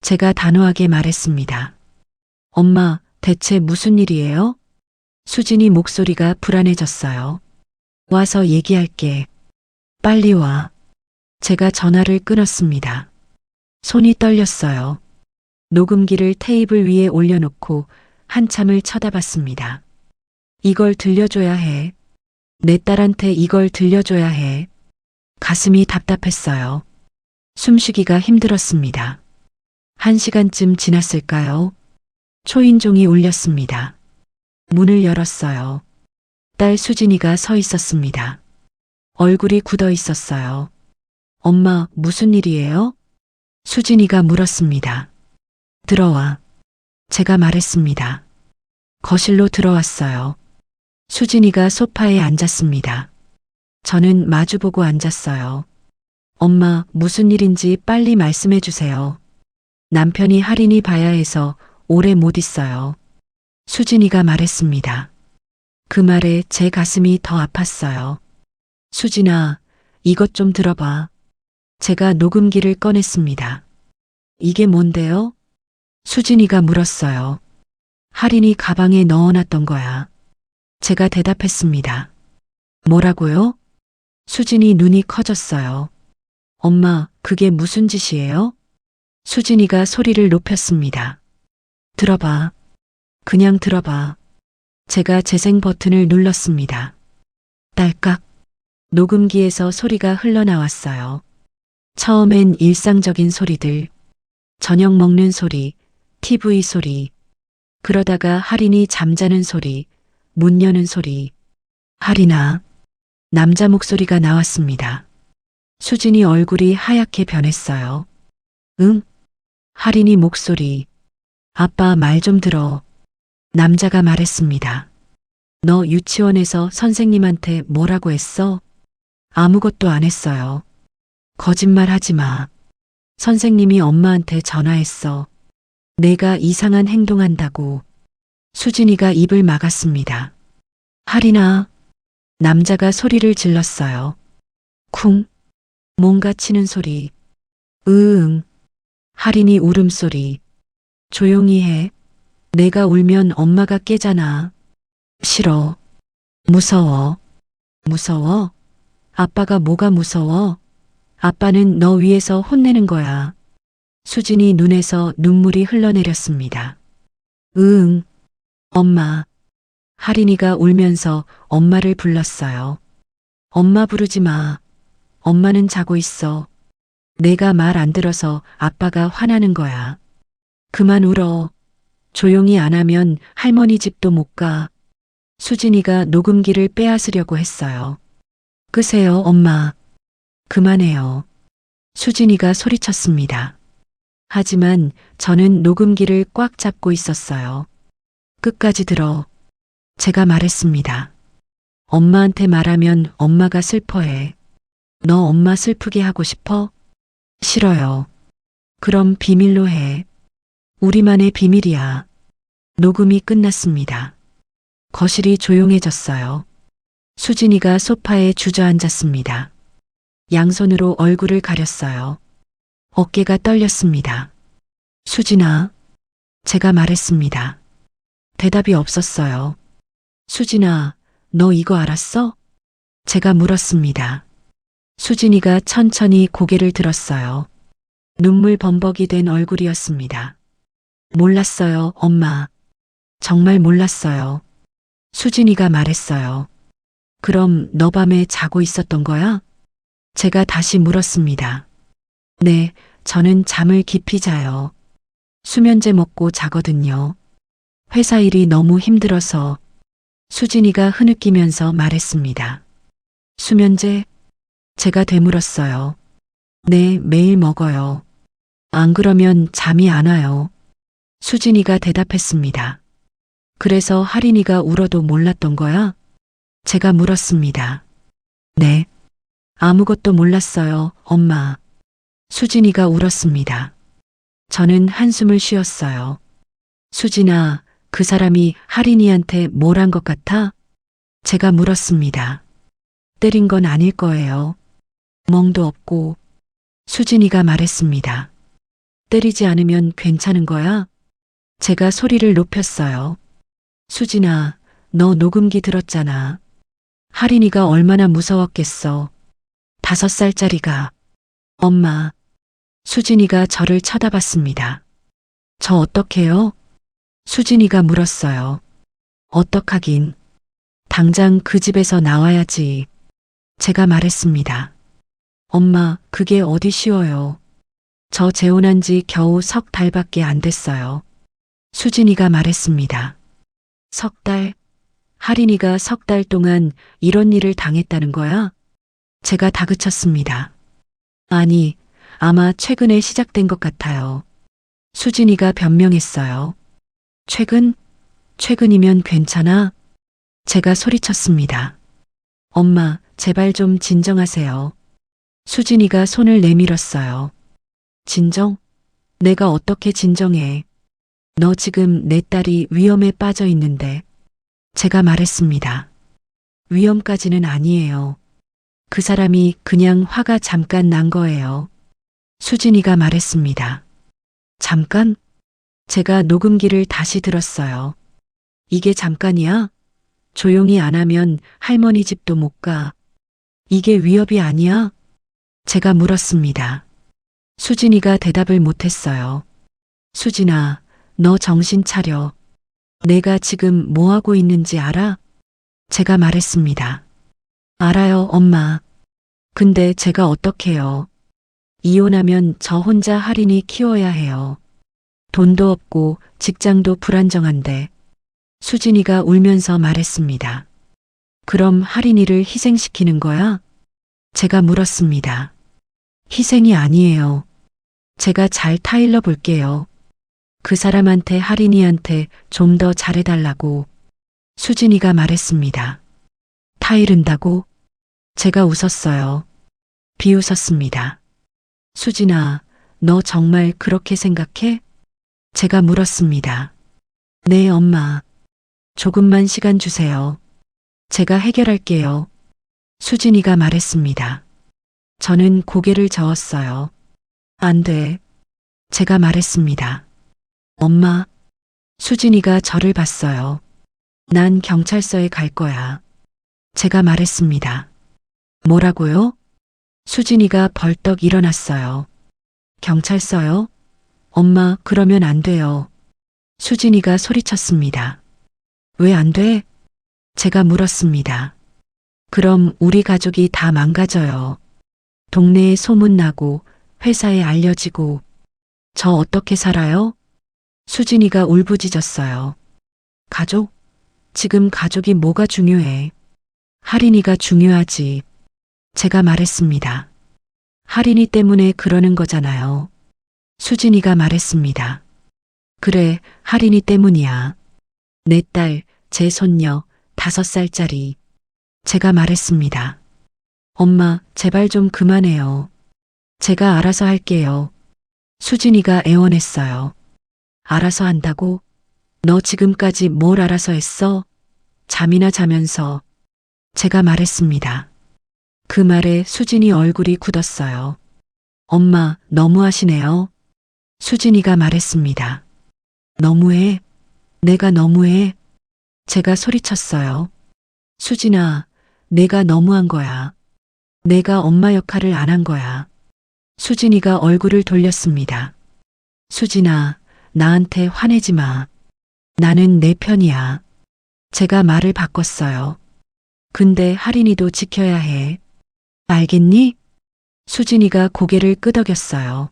제가 단호하게 말했습니다. 엄마, 대체 무슨 일이에요? 수진이 목소리가 불안해졌어요. 와서 얘기할게. 빨리 와. 제가 전화를 끊었습니다. 손이 떨렸어요. 녹음기를 테이블 위에 올려놓고 한참을 쳐다봤습니다. 이걸 들려줘야 해. 내 딸한테 이걸 들려줘야 해. 가슴이 답답했어요. 숨쉬기가 힘들었습니다. 1시간쯤 지났을까요? 초인종이 울렸습니다. 문을 열었어요. 딸 수진이가 서 있었습니다. 얼굴이 굳어 있었어요. 엄마, 무슨 일이에요? 수진이가 물었습니다. 들어와. 제가 말했습니다. 거실로 들어왔어요. 수진이가 소파에 앉았습니다. 저는 마주보고 앉았어요. 엄마, 무슨 일인지 빨리 말씀해 주세요. 남편이 할인이 봐야 해서 오래 못 있어요. 수진이가 말했습니다. 그 말에 제 가슴이 더 아팠어요. 수진아, 이것 좀 들어봐. 제가 녹음기를 꺼냈습니다. 이게 뭔데요? 수진이가 물었어요. 할인이 가방에 넣어놨던 거야. 제가 대답했습니다. 뭐라고요? 수진이 눈이 커졌어요. 엄마, 그게 무슨 짓이에요? 수진이가 소리를 높였습니다. 들어봐. 그냥 들어봐. 제가 재생 버튼을 눌렀습니다. 딸깍. 녹음기에서 소리가 흘러나왔어요. 처음엔 일상적인 소리들. 저녁 먹는 소리, TV 소리. 그러다가 할인이 잠자는 소리, 문 여는 소리. 할인아. 남자 목소리가 나왔습니다. 수진이 얼굴이 하얗게 변했어요. 응? 할인이 목소리. 아빠 말 좀 들어. 남자가 말했습니다. 너 유치원에서 선생님한테 뭐라고 했어? 아무것도 안 했어요. 거짓말 하지 마. 선생님이 엄마한테 전화했어. 내가 이상한 행동한다고. 수진이가 입을 막았습니다. 할인아. 남자가 소리를 질렀어요. 쿵. 뭔가 치는 소리. 으응. 할인이 울음소리. 조용히 해. 내가 울면 엄마가 깨잖아. 싫어. 무서워. 무서워? 아빠가 뭐가 무서워? 아빠는 너 위해서 혼내는 거야. 수진이 눈에서 눈물이 흘러내렸습니다. 응. 엄마. 할인이가 울면서 엄마를 불렀어요. 엄마 부르지 마. 엄마는 자고 있어. 내가 말 안 들어서 아빠가 화나는 거야. 그만 울어. 조용히 안 하면 할머니 집도 못 가. 수진이가 녹음기를 빼앗으려고 했어요. 끄세요, 엄마. 그만해요. 수진이가 소리쳤습니다. 하지만 저는 녹음기를 꽉 잡고 있었어요. 끝까지 들어. 제가 말했습니다. 엄마한테 말하면 엄마가 슬퍼해. 너 엄마 슬프게 하고 싶어? 싫어요. 그럼 비밀로 해. 우리만의 비밀이야. 녹음이 끝났습니다. 거실이 조용해졌어요. 수진이가 소파에 주저앉았습니다. 양손으로 얼굴을 가렸어요. 어깨가 떨렸습니다. 수진아. 제가 말했습니다. 대답이 없었어요. 수진아, 너 이거 알았어? 제가 물었습니다. 수진이가 천천히 고개를 들었어요. 눈물 범벅이 된 얼굴이었습니다. 몰랐어요, 엄마. 정말 몰랐어요. 수진이가 말했어요. 그럼 너 밤에 자고 있었던 거야? 제가 다시 물었습니다. 네, 저는 잠을 깊이 자요. 수면제 먹고 자거든요. 회사 일이 너무 힘들어서. 수진이가 흐느끼면서 말했습니다. 수면제? 제가 되물었어요. 네, 매일 먹어요. 안 그러면 잠이 안 와요. 수진이가 대답했습니다. 그래서 하린이가 울어도 몰랐던 거야? 제가 물었습니다. 네. 아무것도 몰랐어요, 엄마. 수진이가 울었습니다. 저는 한숨을 쉬었어요. 수진아, 그 사람이 하린이한테 뭘 한 것 같아? 제가 물었습니다. 때린 건 아닐 거예요. 멍도 없고. 수진이가 말했습니다. 때리지 않으면 괜찮은 거야? 제가 소리를 높였어요. 수진아, 너 녹음기 들었잖아. 하린이가 얼마나 무서웠겠어. 5살짜리가. 엄마. 수진이가 저를 쳐다봤습니다. 저 어떡해요? 수진이가 물었어요. 어떡하긴. 당장 그 집에서 나와야지. 제가 말했습니다. 엄마, 그게 어디 쉬워요. 저 재혼한 지 겨우 3달밖에 안 됐어요. 수진이가 말했습니다. 3달? 하린이가 3달 동안 이런 일을 당했다는 거야? 제가 다그쳤습니다. 아니, 아마 최근에 시작된 것 같아요. 수진이가 변명했어요. 최근? 최근이면 괜찮아? 제가 소리쳤습니다. 엄마, 제발 좀 진정하세요. 수진이가 손을 내밀었어요. 진정? 내가 어떻게 진정해? 너 지금 내 딸이 위험에 빠져 있는데. 제가 말했습니다. 위험까지는 아니에요. 그 사람이 그냥 화가 잠깐 난 거예요. 수진이가 말했습니다. 잠깐? 제가 녹음기를 다시 들었어요. 이게 잠깐이야? 조용히 안 하면 할머니 집도 못 가. 이게 위협이 아니야? 제가 물었습니다. 수진이가 대답을 못했어요. 수진아, 너 정신 차려. 내가 지금 뭐 하고 있는지 알아? 제가 말했습니다. 알아요, 엄마. 근데 제가 어떡해요. 이혼하면 저 혼자 하린이 키워야 해요. 돈도 없고 직장도 불안정한데. 수진이가 울면서 말했습니다. 그럼 하린이를 희생시키는 거야? 제가 물었습니다. 희생이 아니에요. 제가 잘 타일러 볼게요. 그 사람한테 하린이한테 좀 더 잘해달라고. 수진이가 말했습니다. 타이른다고? 제가 웃었어요. 비웃었습니다. 수진아, 너 정말 그렇게 생각해? 제가 물었습니다. 네, 엄마. 조금만 시간 주세요. 제가 해결할게요. 수진이가 말했습니다. 저는 고개를 저었어요. 안 돼. 제가 말했습니다. 엄마. 수진이가 저를 봤어요. 난 경찰서에 갈 거야. 제가 말했습니다. 뭐라고요? 수진이가 벌떡 일어났어요. 경찰서요? 엄마, 그러면 안 돼요. 수진이가 소리쳤습니다. 왜 안 돼? 제가 물었습니다. 그럼 우리 가족이 다 망가져요. 동네에 소문나고 회사에 알려지고. 저 어떻게 살아요? 수진이가 울부짖었어요. 가족? 지금 가족이 뭐가 중요해? 하린이가 중요하지. 제가 말했습니다. 하린이 때문에 그러는 거잖아요. 수진이가 말했습니다. 그래, 하린이 때문이야. 내 딸, 제 손녀, 5살짜리. 제가 말했습니다. 엄마, 제발 좀 그만해요. 제가 알아서 할게요. 수진이가 애원했어요. 알아서 한다고? 너 지금까지 뭘 알아서 했어? 잠이나 자면서. 제가 말했습니다. 그 말에 수진이 얼굴이 굳었어요. 엄마, 너무하시네요. 수진이가 말했습니다. 너무해? 내가 너무해? 제가 소리쳤어요. 수진아, 내가 너무한 거야. 내가 엄마 역할을 안 한 거야. 수진이가 얼굴을 돌렸습니다. 수진아, 나한테 화내지 마. 나는 내 편이야. 제가 말을 바꿨어요. 근데 하린이도 지켜야 해. 알겠니? 수진이가 고개를 끄덕였어요.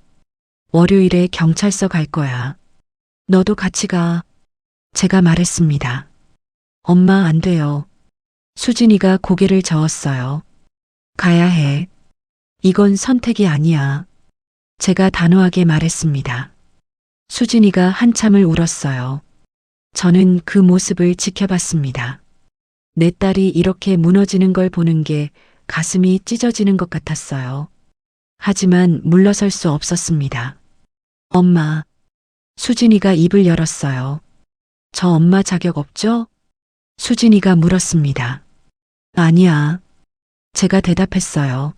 월요일에 경찰서 갈 거야. 너도 같이 가. 제가 말했습니다. 엄마, 안 돼요. 수진이가 고개를 저었어요. 가야 해. 이건 선택이 아니야. 제가 단호하게 말했습니다. 수진이가 한참을 울었어요. 저는 그 모습을 지켜봤습니다. 내 딸이 이렇게 무너지는 걸 보는 게 가슴이 찢어지는 것 같았어요. 하지만 물러설 수 없었습니다. 엄마. 수진이가 입을 열었어요. 저 엄마 자격 없죠? 수진이가 물었습니다. 아니야. 제가 대답했어요.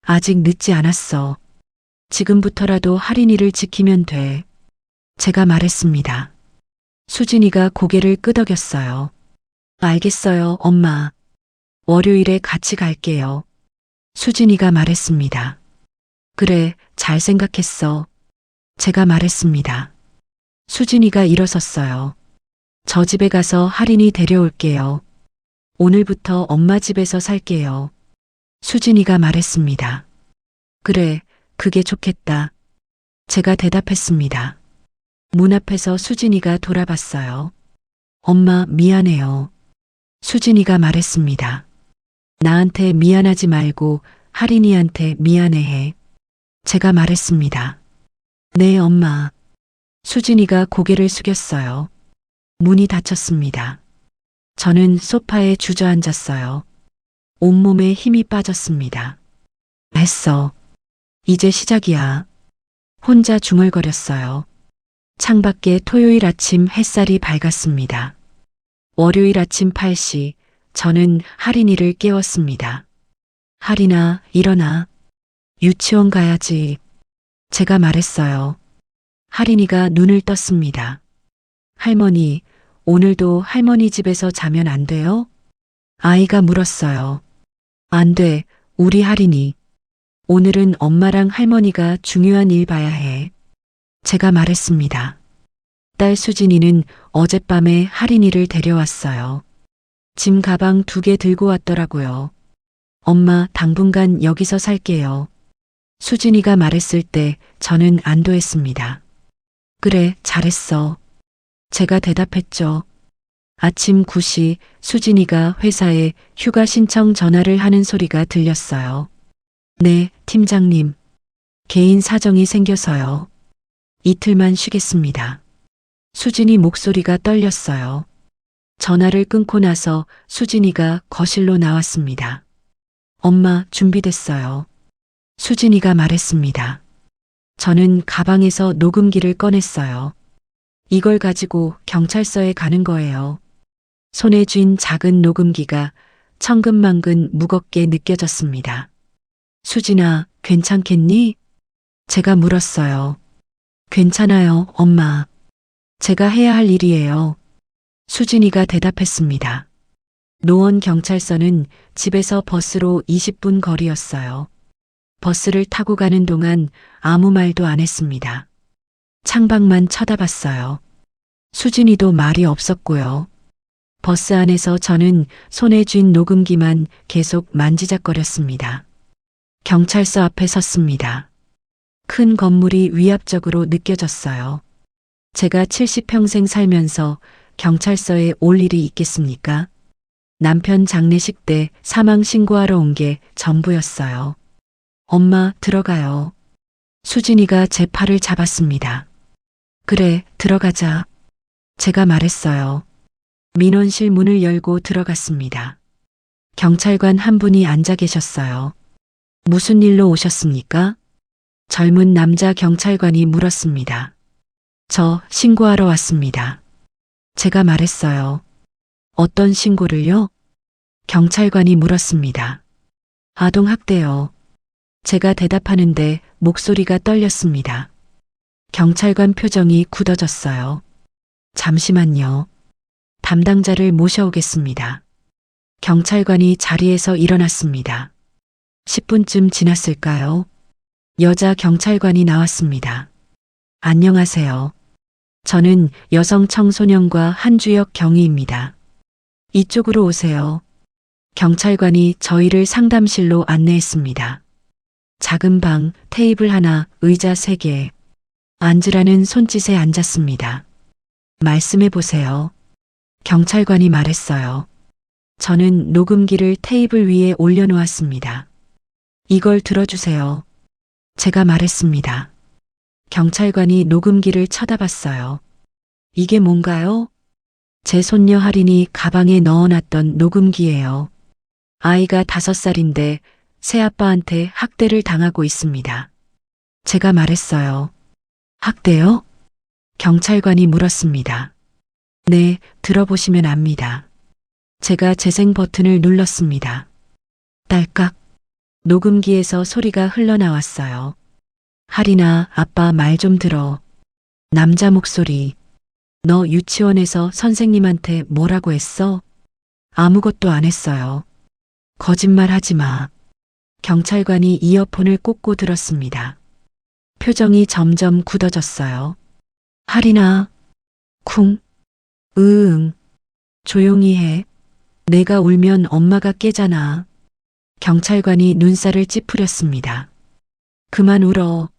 아직 늦지 않았어. 지금부터라도 할인이를 지키면 돼. 제가 말했습니다. 수진이가 고개를 끄덕였어요. 알겠어요, 엄마. 월요일에 같이 갈게요. 수진이가 말했습니다. 그래, 잘 생각했어. 제가 말했습니다. 수진이가 일어섰어요. 저 집에 가서 할인이 데려올게요. 오늘부터 엄마 집에서 살게요. 수진이가 말했습니다. 그래, 그게 좋겠다. 제가 대답했습니다. 문 앞에서 수진이가 돌아봤어요. 엄마, 미안해요. 수진이가 말했습니다. 나한테 미안하지 말고 할인이한테 미안해해. 제가 말했습니다. 네, 엄마. 수진이가 고개를 숙였어요. 문이 닫혔습니다. 저는 소파에 주저앉았어요. 온몸에 힘이 빠졌습니다. 했어. 이제 시작이야. 혼자 중얼거렸어요. 창밖에 토요일 아침 햇살이 밝았습니다. 월요일 아침 8시 저는 할인이를 깨웠습니다. 할인아, 일어나. 유치원 가야지. 제가 말했어요. 할인이가 눈을 떴습니다. 할머니, 오늘도 할머니 집에서 자면 안 돼요? 아이가 물었어요. 안 돼, 우리 할인이. 오늘은 엄마랑 할머니가 중요한 일 봐야 해. 제가 말했습니다. 딸 수진이는 어젯밤에 할인이를 데려왔어요. 짐 가방 2개 들고 왔더라고요. 엄마, 당분간 여기서 살게요. 수진이가 말했을 때 저는 안도했습니다. 그래, 잘했어. 제가 대답했죠. 아침 9시 수진이가 회사에 휴가 신청 전화를 하는 소리가 들렸어요. 네, 팀장님. 개인 사정이 생겨서요. 이틀만 쉬겠습니다. 수진이 목소리가 떨렸어요. 전화를 끊고 나서 수진이가 거실로 나왔습니다. 엄마, 준비됐어요. 수진이가 말했습니다. 저는 가방에서 녹음기를 꺼냈어요. 이걸 가지고 경찰서에 가는 거예요. 손에 쥔 작은 녹음기가 천근만근 무겁게 느껴졌습니다. 수진아, 괜찮겠니? 제가 물었어요. 괜찮아요, 엄마. 제가 해야 할 일이에요. 수진이가 대답했습니다. 노원 경찰서는 집에서 버스로 20분 거리였어요. 버스를 타고 가는 동안 아무 말도 안 했습니다. 창밖만 쳐다봤어요. 수진이도 말이 없었고요. 버스 안에서 저는 손에 쥔 녹음기만 계속 만지작거렸습니다. 경찰서 앞에 섰습니다. 큰 건물이 위압적으로 느껴졌어요. 제가 70평생 살면서 경찰서에 올 일이 있겠습니까? 남편 장례식 때 사망 신고하러 온 게 전부였어요. 엄마, 들어가요. 수진이가 제 팔을 잡았습니다. 그래, 들어가자. 제가 말했어요. 민원실 문을 열고 들어갔습니다. 경찰관 한 분이 앉아 계셨어요. 무슨 일로 오셨습니까? 젊은 남자 경찰관이 물었습니다. 저 신고하러 왔습니다. 제가 말했어요. 어떤 신고를요? 경찰관이 물었습니다. 아동학대요. 제가 대답하는데 목소리가 떨렸습니다. 경찰관 표정이 굳어졌어요. 잠시만요. 담당자를 모셔오겠습니다. 경찰관이 자리에서 일어났습니다. 10분쯤 지났을까요? 여자 경찰관이 나왔습니다. 안녕하세요. 저는 여성 청소년과 한주혁 경위입니다. 이쪽으로 오세요. 경찰관이 저희를 상담실로 안내했습니다. 작은 방, 테이블 하나, 의자 3개. 앉으라는 손짓에 앉았습니다. 말씀해 보세요. 경찰관이 말했어요. 저는 녹음기를 테이블 위에 올려놓았습니다. 이걸 들어주세요. 제가 말했습니다. 경찰관이 녹음기를 쳐다봤어요. 이게 뭔가요? 제 손녀 할인이 가방에 넣어놨던 녹음기예요. 아이가 5살인데 새아빠한테 학대를 당하고 있습니다. 제가 말했어요. 학대요? 경찰관이 물었습니다. 네, 들어보시면 압니다. 제가 재생 버튼을 눌렀습니다. 딸깍. 녹음기에서 소리가 흘러나왔어요. 할인아, 아빠 말 좀 들어. 남자 목소리. 너 유치원에서 선생님한테 뭐라고 했어? 아무것도 안 했어요. 거짓말 하지 마. 경찰관이 이어폰을 꽂고 들었습니다. 표정이 점점 굳어졌어요. 할인아. 쿵. 으응. 조용히 해. 내가 울면 엄마가 깨잖아. 경찰관이 눈살을 찌푸렸습니다. 그만 울어.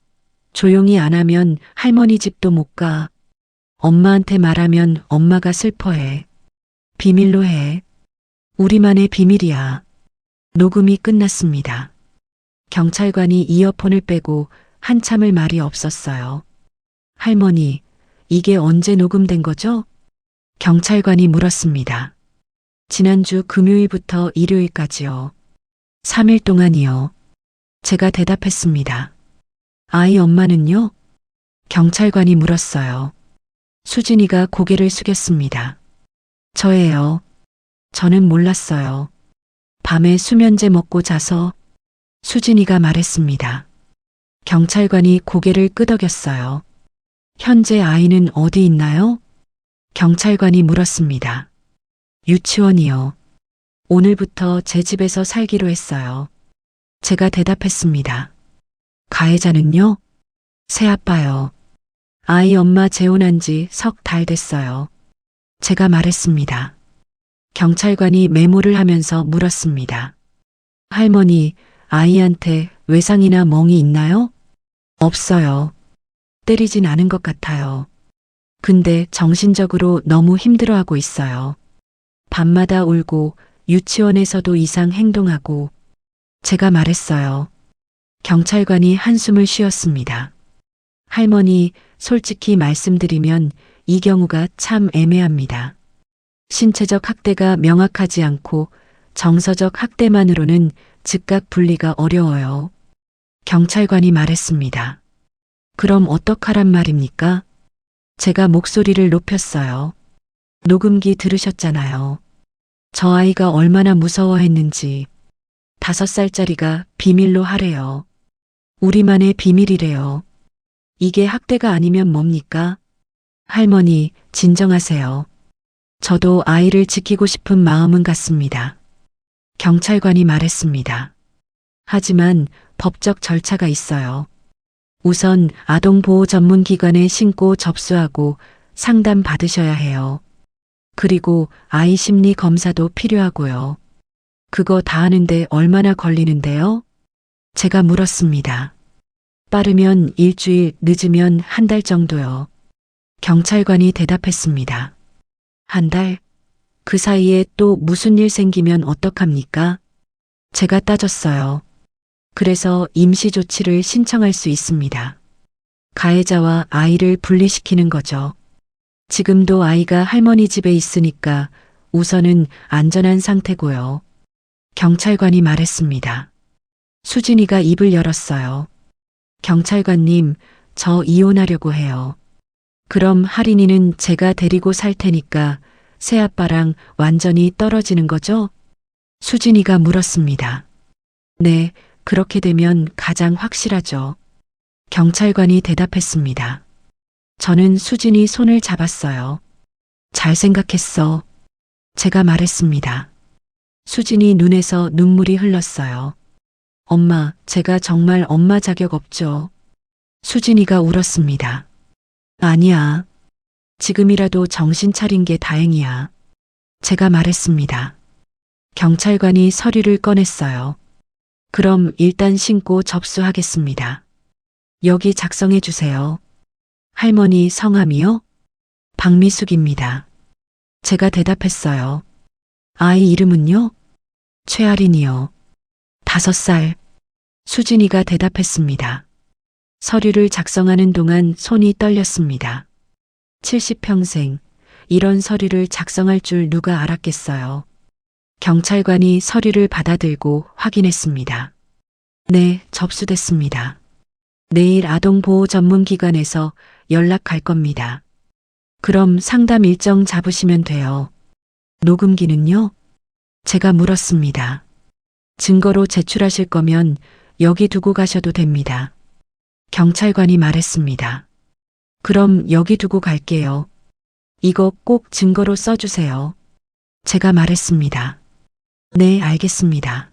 조용히 안 하면 할머니 집도 못 가. 엄마한테 말하면 엄마가 슬퍼해. 비밀로 해. 우리만의 비밀이야. 녹음이 끝났습니다. 경찰관이 이어폰을 빼고 한참을 말이 없었어요. 할머니, 이게 언제 녹음된 거죠? 경찰관이 물었습니다. 지난주 금요일부터 일요일까지요. 3일 동안이요. 제가 대답했습니다. 아이 엄마는요? 경찰관이 물었어요. 수진이가 고개를 숙였습니다. 저예요. 저는 몰랐어요. 밤에 수면제 먹고 자서 수진이가 말했습니다. 경찰관이 고개를 끄덕였어요. 현재 아이는 어디 있나요? 경찰관이 물었습니다. 유치원이요. 오늘부터 제 집에서 살기로 했어요. 제가 대답했습니다. 가해자는요? 새아빠요. 아이 엄마 재혼한 지 석 달 됐어요. 제가 말했습니다. 경찰관이 메모를 하면서 물었습니다. 할머니, 아이한테 외상이나 멍이 있나요? 없어요. 때리진 않은 것 같아요. 근데 정신적으로 너무 힘들어하고 있어요. 밤마다 울고 유치원에서도 이상 행동하고. 제가 말했어요. 경찰관이 한숨을 쉬었습니다. 할머니, 솔직히 말씀드리면 이 경우가 참 애매합니다. 신체적 학대가 명확하지 않고 정서적 학대만으로는 즉각 분리가 어려워요. 경찰관이 말했습니다. 그럼 어떡하란 말입니까? 제가 목소리를 높였어요. 녹음기 들으셨잖아요. 저 아이가 얼마나 무서워했는지. 5살짜리가 비밀로 하래요. 우리만의 비밀이래요. 이게 학대가 아니면 뭡니까? 할머니, 진정하세요. 저도 아이를 지키고 싶은 마음은 같습니다. 경찰관이 말했습니다. 하지만 법적 절차가 있어요. 우선 아동보호 전문기관에 신고 접수하고 상담 받으셔야 해요. 그리고 아이 심리 검사도 필요하고요. 그거 다 하는데 얼마나 걸리는데요? 제가 물었습니다. 빠르면 일주일, 늦으면 한 달 정도요. 경찰관이 대답했습니다. 한 달? 그 사이에 또 무슨 일 생기면 어떡합니까? 제가 따졌어요. 그래서 임시 조치를 신청할 수 있습니다. 가해자와 아이를 분리시키는 거죠. 지금도 아이가 할머니 집에 있으니까 우선은 안전한 상태고요. 경찰관이 말했습니다. 수진이가 입을 열었어요. 경찰관님, 저 이혼하려고 해요. 그럼 할인이는 제가 데리고 살 테니까 새아빠랑 완전히 떨어지는 거죠? 수진이가 물었습니다. 네, 그렇게 되면 가장 확실하죠. 경찰관이 대답했습니다. 저는 수진이 손을 잡았어요. 잘 생각했어. 제가 말했습니다. 수진이 눈에서 눈물이 흘렀어요. 엄마, 제가 정말 엄마 자격 없죠. 수진이가 울었습니다. 아니야. 지금이라도 정신 차린 게 다행이야. 제가 말했습니다. 경찰관이 서류를 꺼냈어요. 그럼 일단 신고 접수하겠습니다. 여기 작성해 주세요. 할머니 성함이요? 박미숙입니다. 제가 대답했어요. 아이 이름은요? 최아린이요. 5살. 수진이가 대답했습니다. 서류를 작성하는 동안 손이 떨렸습니다. 70평생 이런 서류를 작성할 줄 누가 알았겠어요. 경찰관이 서류를 받아들고 확인했습니다. 네, 접수됐습니다. 내일 아동보호 전문기관에서 연락 갈 겁니다. 그럼 상담 일정 잡으시면 돼요. 녹음기는요? 제가 물었습니다. 증거로 제출하실 거면 여기 두고 가셔도 됩니다. 경찰관이 말했습니다. 그럼 여기 두고 갈게요. 이거 꼭 증거로 써주세요. 제가 말했습니다. 네, 알겠습니다.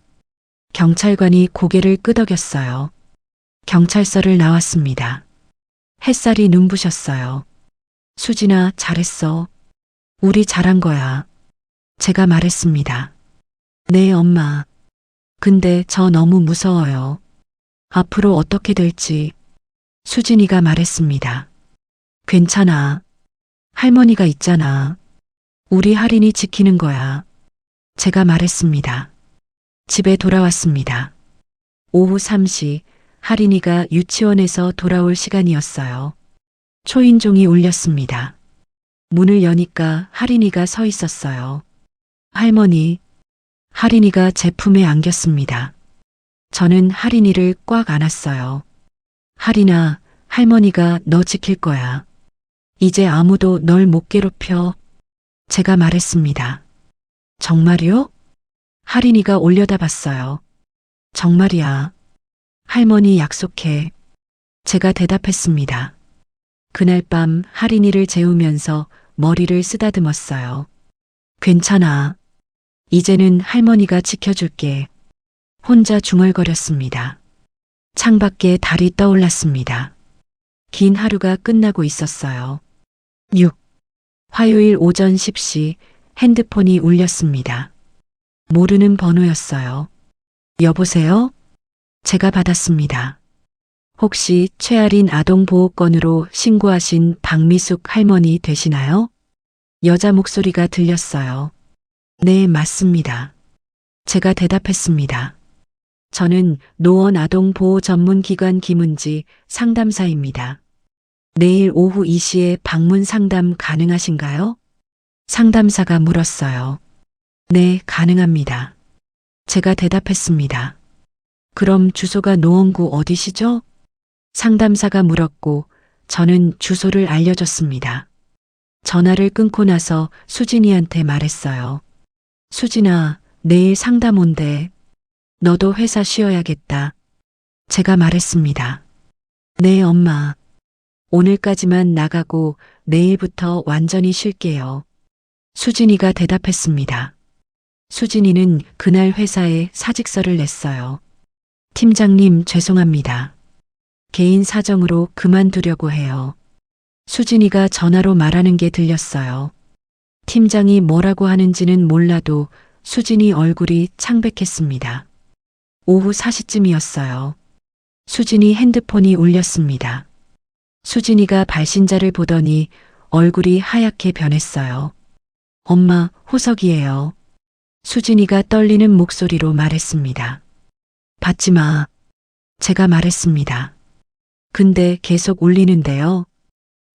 경찰관이 고개를 끄덕였어요. 경찰서를 나왔습니다. 햇살이 눈부셨어요. 수진아, 잘했어. 우리 잘한 거야. 제가 말했습니다. 네, 엄마. 근데 저 너무 무서워요. 앞으로 어떻게 될지. 수진이가 말했습니다. 괜찮아. 할머니가 있잖아. 우리 할인이 지키는 거야. 제가 말했습니다. 집에 돌아왔습니다. 오후 3시 할인이가 유치원에서 돌아올 시간이었어요. 초인종이 울렸습니다. 문을 여니까 할인이가 서 있었어요. 할머니. 할인이가 제 품에 안겼습니다. 저는 할인이를 꽉 안았어요. 할인아, 할머니가 너 지킬 거야. 이제 아무도 널 못 괴롭혀. 제가 말했습니다. 정말이요? 할인이가 올려다봤어요. 정말이야. 할머니 약속해. 제가 대답했습니다. 그날 밤 할인이를 재우면서 머리를 쓰다듬었어요. 괜찮아. 이제는 할머니가 지켜줄게. 혼자 중얼거렸습니다. 창밖에 달이 떠올랐습니다. 긴 하루가 끝나고 있었어요. 6. 화요일 오전 10시 핸드폰이 울렸습니다. 모르는 번호였어요. 여보세요? 제가 받았습니다. 혹시 최아린 아동보호건으로 신고하신 박미숙 할머니 되시나요? 여자 목소리가 들렸어요. 네, 맞습니다. 제가 대답했습니다. 저는 노원 아동보호 전문기관 김은지 상담사입니다. 내일 오후 2시에 방문 상담 가능하신가요? 상담사가 물었어요. 네, 가능합니다. 제가 대답했습니다. 그럼 주소가 노원구 어디시죠? 상담사가 물었고 저는 주소를 알려줬습니다. 전화를 끊고 나서 수진이한테 말했어요. 수진아, 내일 상담 온대. 너도 회사 쉬어야겠다. 제가 말했습니다. 네, 엄마. 오늘까지만 나가고 내일부터 완전히 쉴게요. 수진이가 대답했습니다. 수진이는 그날 회사에 사직서를 냈어요. 팀장님, 죄송합니다. 개인 사정으로 그만두려고 해요. 수진이가 전화로 말하는 게 들렸어요. 팀장이 뭐라고 하는지는 몰라도 수진이 얼굴이 창백했습니다. 오후 4시쯤이었어요. 수진이 핸드폰이 울렸습니다. 수진이가 발신자를 보더니 얼굴이 하얗게 변했어요. 엄마, 호석이에요. 수진이가 떨리는 목소리로 말했습니다. 받지 마. 제가 말했습니다. 근데 계속 울리는데요.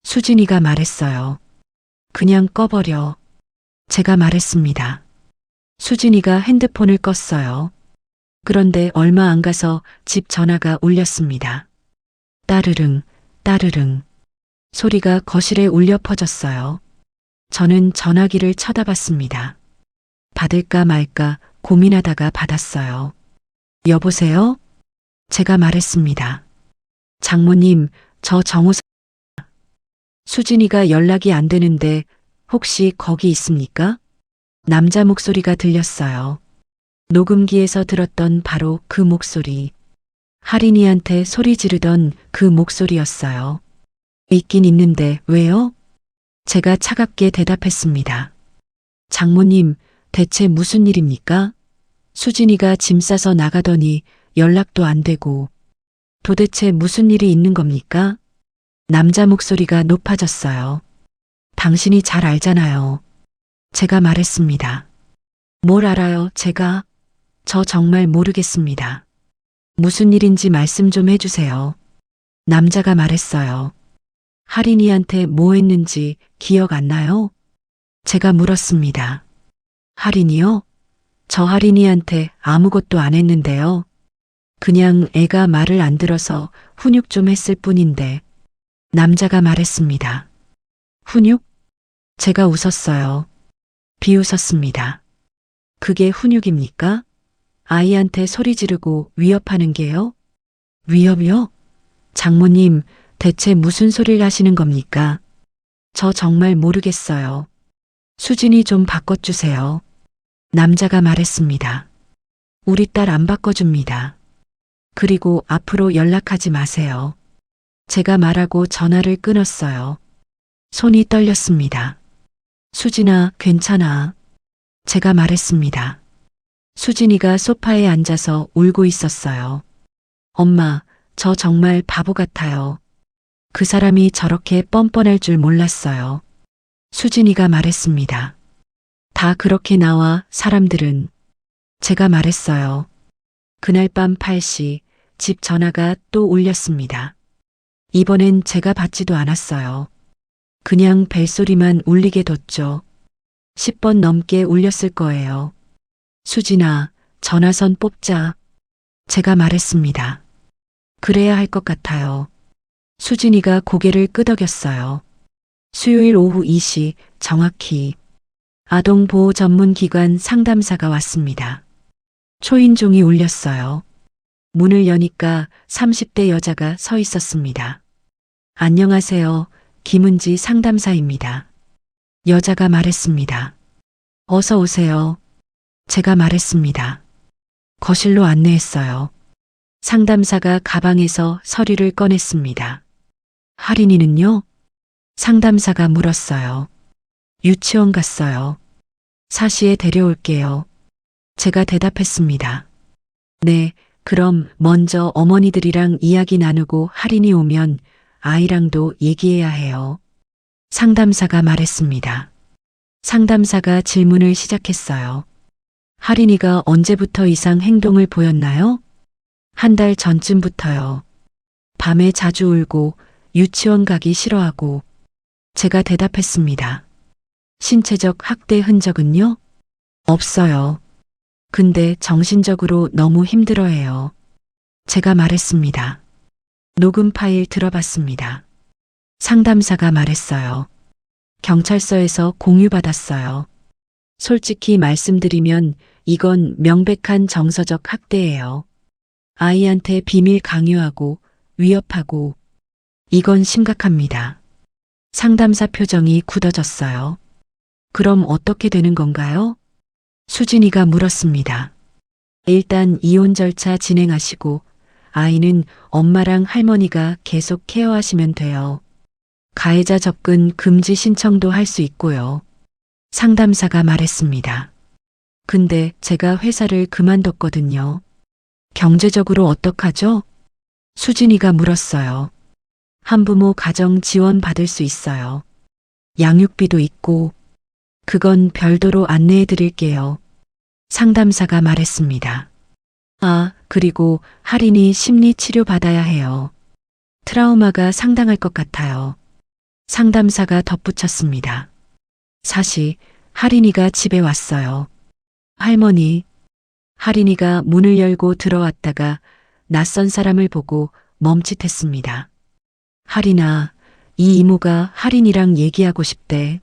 수진이가 말했어요. 그냥 꺼버려. 제가 말했습니다. 수진이가 핸드폰을 껐어요. 그런데 얼마 안 가서 집 전화가 울렸습니다. 따르릉, 따르릉. 소리가 거실에 울려 퍼졌어요. 저는 전화기를 쳐다봤습니다. 받을까 말까 고민하다가 받았어요. 여보세요? 제가 말했습니다. 장모님, 저 정우사. 수진이가 연락이 안 되는데 혹시 거기 있습니까? 남자 목소리가 들렸어요. 녹음기에서 들었던 바로 그 목소리. 할인이한테 소리 지르던 그 목소리였어요. 있긴 있는데 왜요? 제가 차갑게 대답했습니다. 장모님, 대체 무슨 일입니까? 수진이가 짐 싸서 나가더니 연락도 안 되고 도대체 무슨 일이 있는 겁니까? 남자 목소리가 높아졌어요. 당신이 잘 알잖아요. 제가 말했습니다. 뭘 알아요, 제가? 저 정말 모르겠습니다. 무슨 일인지 말씀 좀 해주세요. 남자가 말했어요. 할인이한테 뭐 했는지 기억 안 나요? 제가 물었습니다. 할인이요? 저 할인이한테 아무것도 안 했는데요. 그냥 애가 말을 안 들어서 훈육 좀 했을 뿐인데. 남자가 말했습니다. 훈육? 제가 웃었어요. 비웃었습니다. 그게 훈육입니까? 아이한테 소리 지르고 위협하는 게요? 위협이요? 장모님, 대체 무슨 소리를 하시는 겁니까? 저 정말 모르겠어요. 수진이 좀 바꿔주세요. 남자가 말했습니다. 우리 딸 안 바꿔줍니다. 그리고 앞으로 연락하지 마세요. 제가 말하고 전화를 끊었어요. 손이 떨렸습니다. 수진아, 괜찮아. 제가 말했습니다. 수진이가 소파에 앉아서 울고 있었어요. 엄마, 저 정말 바보 같아요. 그 사람이 저렇게 뻔뻔할 줄 몰랐어요. 수진이가 말했습니다. 다 그렇게 나와, 사람들은. 제가 말했어요. 그날 밤 8시 집 전화가 또 울렸습니다. 이번엔 제가 받지도 않았어요. 그냥 벨소리만 울리게 뒀죠. 10번 넘게 울렸을 거예요. 수진아, 전화선 뽑자. 제가 말했습니다. 그래야 할 것 같아요. 수진이가 고개를 끄덕였어요. 수요일 오후 2시 정확히 아동보호 전문기관 상담사가 왔습니다. 초인종이 울렸어요. 문을 여니까 30대 여자가 서 있었습니다. 안녕하세요. 김은지 상담사입니다. 여자가 말했습니다. 어서 오세요. 제가 말했습니다. 거실로 안내했어요. 상담사가 가방에서 서류를 꺼냈습니다. 할인이는요? 상담사가 물었어요. 유치원 갔어요. 4시에 데려올게요. 제가 대답했습니다. 네, 그럼 먼저 어머니들이랑 이야기 나누고 할인이 오면 아이랑도 얘기해야 해요. 상담사가 말했습니다. 상담사가 질문을 시작했어요. 할인이가 언제부터 이상 행동을 보였나요? 한 달 전쯤부터요. 밤에 자주 울고 유치원 가기 싫어하고. 제가 대답했습니다. 신체적 학대 흔적은요? 없어요. 근데 정신적으로 너무 힘들어해요. 제가 말했습니다. 녹음 파일 들어봤습니다. 상담사가 말했어요. 경찰서에서 공유받았어요. 솔직히 말씀드리면 이건 명백한 정서적 학대예요. 아이한테 비밀 강요하고 위협하고. 이건 심각합니다. 상담사 표정이 굳어졌어요. 그럼 어떻게 되는 건가요? 수진이가 물었습니다. 일단 이혼 절차 진행하시고 아이는 엄마랑 할머니가 계속 케어하시면 돼요. 가해자 접근 금지 신청도 할 수 있고요. 상담사가 말했습니다. 근데 제가 회사를 그만뒀거든요. 경제적으로 어떡하죠? 수진이가 물었어요. 한부모 가정 지원 받을 수 있어요. 양육비도 있고. 그건 별도로 안내해 드릴게요. 상담사가 말했습니다. 아, 그리고 할인이 심리 치료 받아야 해요. 트라우마가 상당할 것 같아요. 상담사가 덧붙였습니다. 사실 할인이가 집에 왔어요. 할머니. 할인이가 문을 열고 들어왔다가 낯선 사람을 보고 멈칫했습니다. 할인아, 이 이모가 할인이랑 얘기하고 싶대.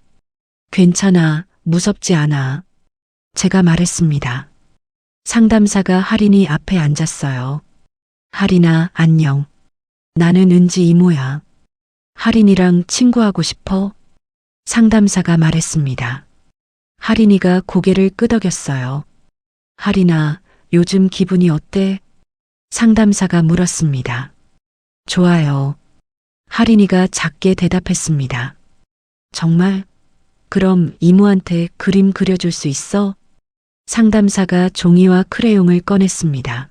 괜찮아, 무섭지 않아. 제가 말했습니다. 상담사가 할인이 앞에 앉았어요. 할인아, 안녕. 나는 은지 이모야. 할인이랑 친구하고 싶어? 상담사가 말했습니다. 할인이가 고개를 끄덕였어요. 할인아, 요즘 기분이 어때? 상담사가 물었습니다. 좋아요. 할인이가 작게 대답했습니다. 정말? 그럼 이모한테 그림 그려줄 수 있어? 상담사가 종이와 크레용을 꺼냈습니다.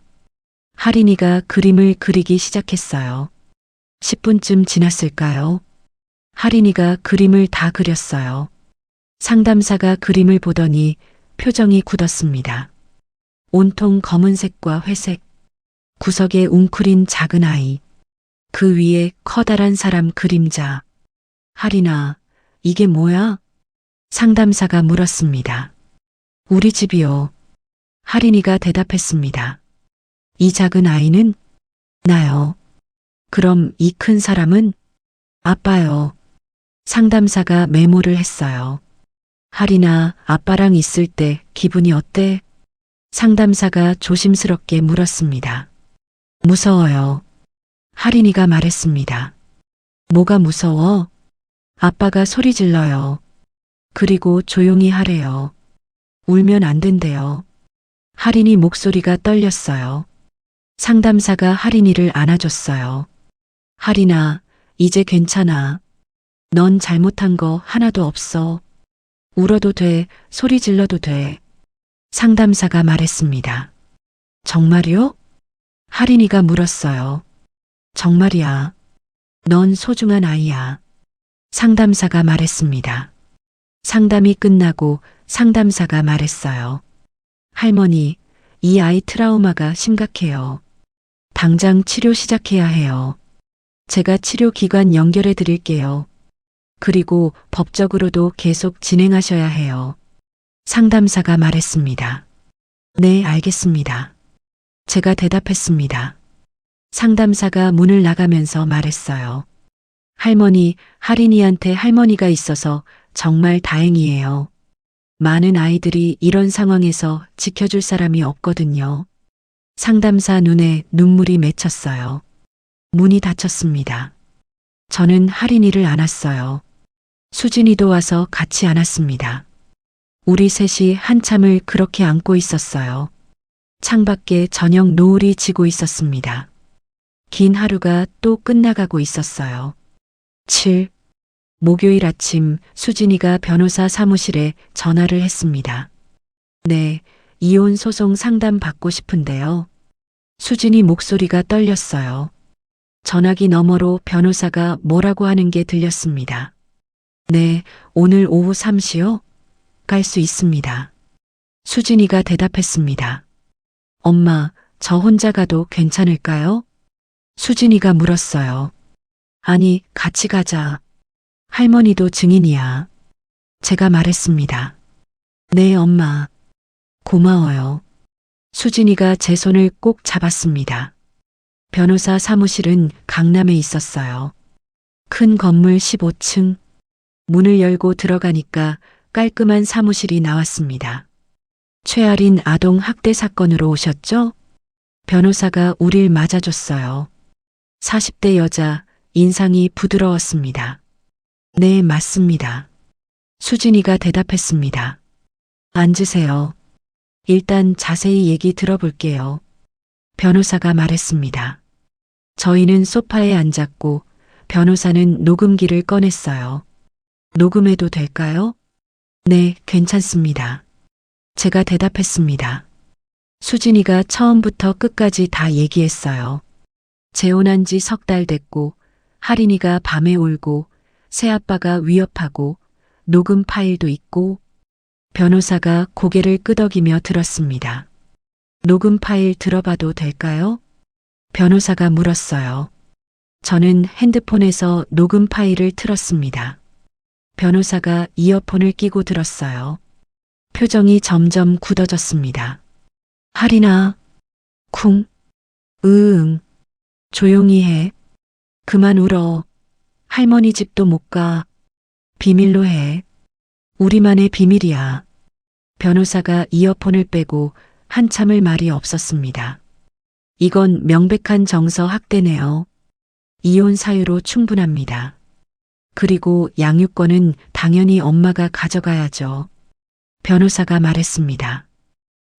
할인이가 그림을 그리기 시작했어요. 10분쯤 지났을까요? 할인이가 그림을 다 그렸어요. 상담사가 그림을 보더니 표정이 굳었습니다. 온통 검은색과 회색. 구석에 웅크린 작은 아이. 그 위에 커다란 사람 그림자. 할인아, 이게 뭐야? 상담사가 물었습니다. 우리 집이요. 할인이가 대답했습니다. 이 작은 아이는 나요. 그럼 이 큰 사람은 아빠요. 상담사가 메모를 했어요. 할인아, 아빠랑 있을 때 기분이 어때? 상담사가 조심스럽게 물었습니다. 무서워요. 할인이가 말했습니다. 뭐가 무서워? 아빠가 소리 질러요. 그리고 조용히 하래요. 울면 안 된대요. 할인이 목소리가 떨렸어요. 상담사가 할인이를 안아줬어요. 할인아, 이제 괜찮아. 넌 잘못한 거 하나도 없어. 울어도 돼, 소리 질러도 돼. 상담사가 말했습니다. 정말요? 할인이가 물었어요. 정말이야. 넌 소중한 아이야. 상담사가 말했습니다. 상담이 끝나고 상담사가 말했어요. 할머니, 이 아이 트라우마가 심각해요. 당장 치료 시작해야 해요. 제가 치료 기관 연결해 드릴게요. 그리고 법적으로도 계속 진행하셔야 해요. 상담사가 말했습니다. 네, 알겠습니다. 제가 대답했습니다. 상담사가 문을 나가면서 말했어요. 할머니, 할인이한테 할머니가 있어서 정말 다행이에요. 많은 아이들이 이런 상황에서 지켜줄 사람이 없거든요. 상담사 눈에 눈물이 맺혔어요. 문이 닫혔습니다. 저는 할인이를 안았어요. 수진이도 와서 같이 안았습니다. 우리 셋이 한참을 그렇게 안고 있었어요. 창밖에 저녁 노을이 지고 있었습니다. 긴 하루가 또 끝나가고 있었어요. 7. 목요일 아침 수진이가 변호사 사무실에 전화를 했습니다. 네, 이혼 소송 상담 받고 싶은데요. 수진이 목소리가 떨렸어요. 전화기 너머로 변호사가 뭐라고 하는 게 들렸습니다. 네, 오늘 오후 3시요? 갈 수 있습니다. 수진이가 대답했습니다. 엄마, 저 혼자 가도 괜찮을까요? 수진이가 물었어요. 아니, 같이 가자. 할머니도 증인이야. 제가 말했습니다. 네, 엄마. 고마워요. 수진이가 제 손을 꼭 잡았습니다. 변호사 사무실은 강남에 있었어요. 큰 건물 15층. 문을 열고 들어가니까 깔끔한 사무실이 나왔습니다. 최아린 아동 학대 사건으로 오셨죠? 변호사가 우릴 맞아줬어요. 40대 여자, 인상이 부드러웠습니다. 네, 맞습니다. 수진이가 대답했습니다. 앉으세요. 일단 자세히 얘기 들어볼게요. 변호사가 말했습니다. 저희는 소파에 앉았고 변호사는 녹음기를 꺼냈어요. 녹음해도 될까요? 네, 괜찮습니다. 제가 대답했습니다. 수진이가 처음부터 끝까지 다 얘기했어요. 재혼한 지 석 달 됐고 할인이가 밤에 울고 새아빠가 위협하고 녹음 파일도 있고. 변호사가 고개를 끄덕이며 들었습니다. 녹음 파일 들어봐도 될까요? 변호사가 물었어요. 저는 핸드폰에서 녹음 파일을 틀었습니다. 변호사가 이어폰을 끼고 들었어요. 표정이 점점 굳어졌습니다. 할인아, 쿵, 으응, 조용히 해. 그만 울어. 할머니 집도 못 가. 비밀로 해. 우리만의 비밀이야. 변호사가 이어폰을 빼고 한참을 말이 없었습니다. 이건 명백한 정서 학대네요. 이혼 사유로 충분합니다. 그리고 양육권은 당연히 엄마가 가져가야죠. 변호사가 말했습니다.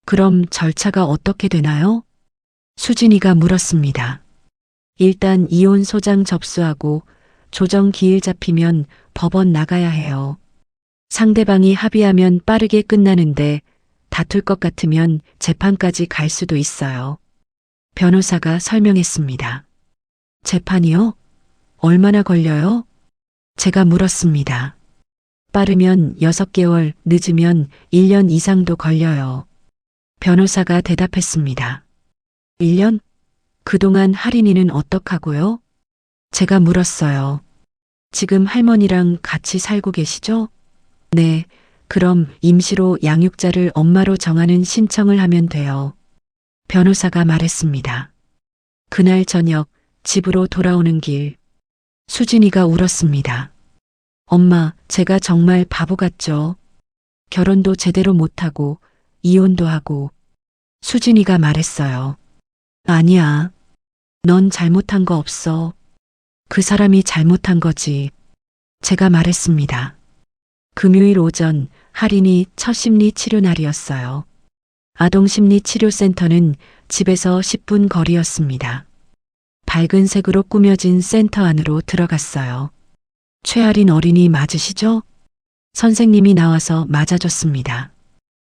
그럼 절차가 어떻게 되나요? 수진이가 물었습니다. 일단 이혼 소장 접수하고 조정 기일 잡히면 법원 나가야 해요. 상대방이 합의하면 빠르게 끝나는데 다툴 것 같으면 재판까지 갈 수도 있어요. 변호사가 설명했습니다. 재판이요? 얼마나 걸려요? 제가 물었습니다. 빠르면 6개월, 늦으면 1년 이상도 걸려요. 변호사가 대답했습니다. 1년? 그동안 할인이는 어떡하고요? 제가 물었어요. 지금 할머니랑 같이 살고 계시죠? 네, 그럼 임시로 양육자를 엄마로 정하는 신청을 하면 돼요. 변호사가 말했습니다. 그날 저녁 집으로 돌아오는 길, 수진이가 울었습니다. 엄마, 제가 정말 바보 같죠? 결혼도 제대로 못하고 이혼도 하고. 수진이가 말했어요. 아니야. 넌 잘못한 거 없어. 그 사람이 잘못한 거지. 제가 말했습니다. 금요일 오전 할인이 첫 심리 치료 날이었어요. 아동심리치료센터는 집에서 10분 거리였습니다. 밝은 색으로 꾸며진 센터 안으로 들어갔어요. 최아린 어린이 맞으시죠? 선생님이 나와서 맞아줬습니다.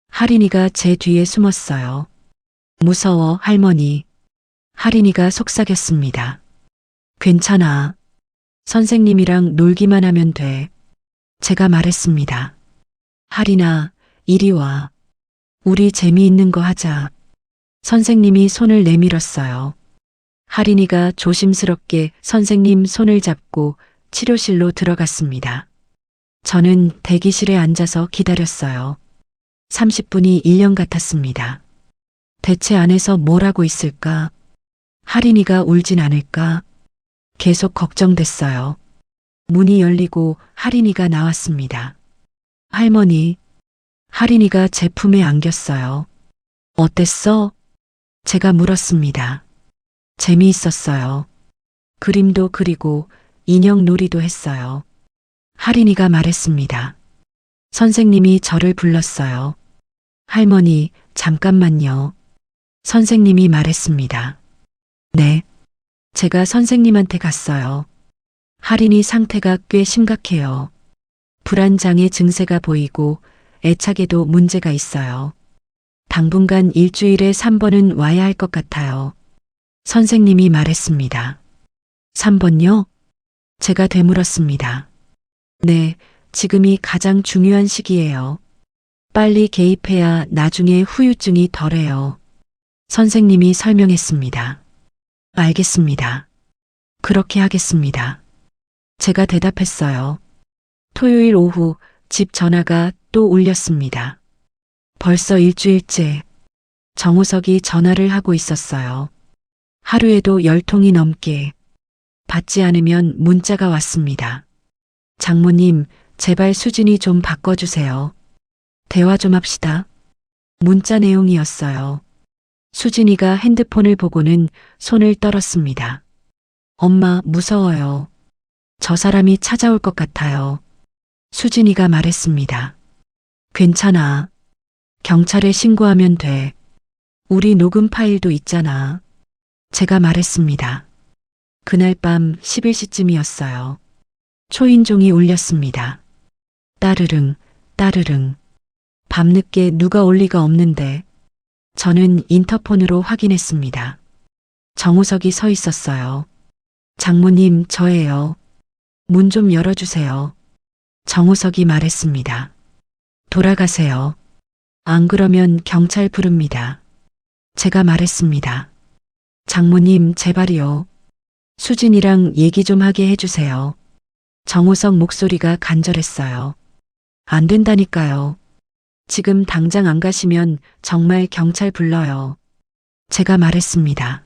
할인이가 제 뒤에 숨었어요. 무서워, 할머니. 할인이가 속삭였습니다. 괜찮아. 선생님이랑 놀기만 하면 돼. 제가 말했습니다. 할인아, 이리 와. 우리 재미있는 거 하자. 선생님이 손을 내밀었어요. 할인이가 조심스럽게 선생님 손을 잡고 치료실로 들어갔습니다. 저는 대기실에 앉아서 기다렸어요. 30분이 1년 같았습니다. 대체 안에서 뭘 하고 있을까? 할인이가 울진 않을까? 계속 걱정됐어요. 문이 열리고 할인이가 나왔습니다. 할머니, 할인이가 제 품에 안겼어요. 어땠어? 제가 물었습니다. 재미있었어요. 그림도 그리고 인형 놀이도 했어요. 할인이가 말했습니다. 선생님이 저를 불렀어요. 할머니, 잠깐만요. 선생님이 말했습니다. 네. 제가 선생님한테 갔어요. 할인이 상태가 꽤 심각해요. 불안장애 증세가 보이고 애착에도 문제가 있어요. 당분간 일주일에 3번은 와야 할 것 같아요. 선생님이 말했습니다. 3번요? 제가 되물었습니다. 네, 지금이 가장 중요한 시기예요. 빨리 개입해야 나중에 후유증이 덜해요. 선생님이 설명했습니다. 알겠습니다. 그렇게 하겠습니다. 제가 대답했어요. 토요일 오후 집 전화가 또 울렸습니다. 벌써 일주일째 정우석이 전화를 하고 있었어요. 하루에도 10통이 넘게. 받지 않으면 문자가 왔습니다. 장모님, 제발 수진이 좀 바꿔주세요. 대화 좀 합시다. 문자 내용이었어요. 수진이가 핸드폰을 보고는 손을 떨었습니다. 엄마, 무서워요. 저 사람이 찾아올 것 같아요. 수진이가 말했습니다. 괜찮아. 경찰에 신고하면 돼. 우리 녹음 파일도 있잖아. 제가 말했습니다. 그날 밤 11시쯤이었어요. 초인종이 울렸습니다. 따르릉, 따르릉. 밤늦게 누가 올 리가 없는데. 저는 인터폰으로 확인했습니다. 정우석이 서 있었어요. 장모님, 저예요. 문 좀 열어주세요. 정우석이 말했습니다. 돌아가세요. 안 그러면 경찰 부릅니다. 제가 말했습니다. 장모님, 제발이요. 수진이랑 얘기 좀 하게 해주세요. 정우석 목소리가 간절했어요. 안 된다니까요. 지금 당장 안 가시면 정말 경찰 불러요. 제가 말했습니다.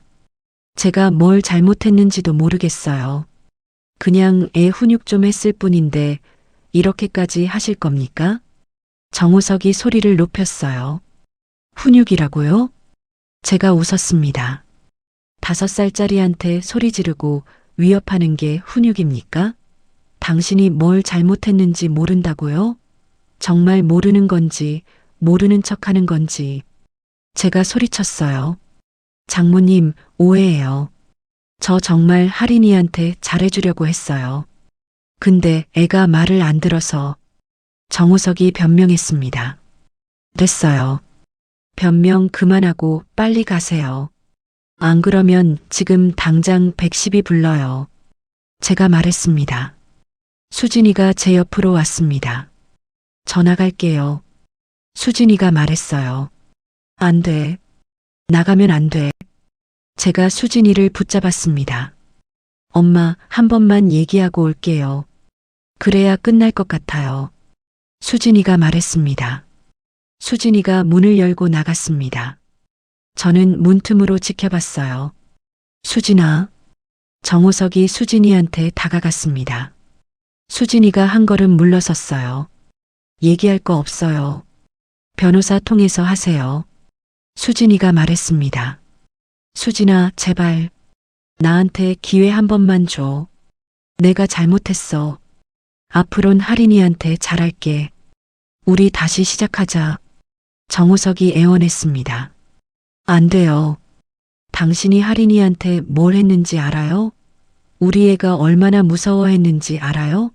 제가 뭘 잘못했는지도 모르겠어요. 그냥 애 훈육 좀 했을 뿐인데 이렇게까지 하실 겁니까? 정우석이 소리를 높였어요. 훈육이라고요? 제가 웃었습니다. 5살짜리한테 소리 지르고 위협하는 게 훈육입니까? 당신이 뭘 잘못했는지 모른다고요? 정말 모르는 건지 모르는 척하는 건지. 제가 소리쳤어요. 장모님, 오해예요. 저 정말 할인이한테 잘해주려고 했어요. 근데 애가 말을 안 들어서. 정우석이 변명했습니다. 됐어요. 변명 그만하고 빨리 가세요. 안 그러면 지금 당장 110이 불러요. 제가 말했습니다. 수진이가 제 옆으로 왔습니다. 전화 갈게요. 수진이가 말했어요. 안 돼. 나가면 안 돼. 제가 수진이를 붙잡았습니다. 엄마, 한 번만 얘기하고 올게요. 그래야 끝날 것 같아요. 수진이가 말했습니다. 수진이가 문을 열고 나갔습니다. 저는 문틈으로 지켜봤어요. 수진아. 정우석이 수진이한테 다가갔습니다. 수진이가 한 걸음 물러섰어요. 얘기할 거 없어요. 변호사 통해서 하세요. 수진이가 말했습니다. 수진아, 제발. 나한테 기회 한 번만 줘. 내가 잘못했어. 앞으론 하린이한테 잘할게. 우리 다시 시작하자. 정우석이 애원했습니다. 안 돼요. 당신이 하린이한테 뭘 했는지 알아요? 우리 애가 얼마나 무서워했는지 알아요?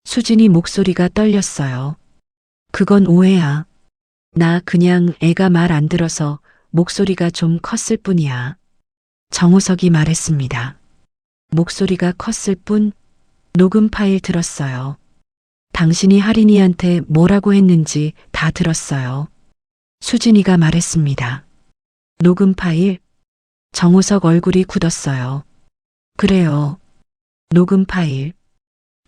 수진이 목소리가 떨렸어요. 그건 오해야. 나 그냥 애가 말 안 들어서 목소리가 좀 컸을 뿐이야. 정우석이 말했습니다. 목소리가 컸을 뿐? 녹음 파일 들었어요. 당신이 하린이한테 뭐라고 했는지 다 들었어요. 수진이가 말했습니다. 녹음 파일? 정우석 얼굴이 굳었어요. 그래요. 녹음 파일.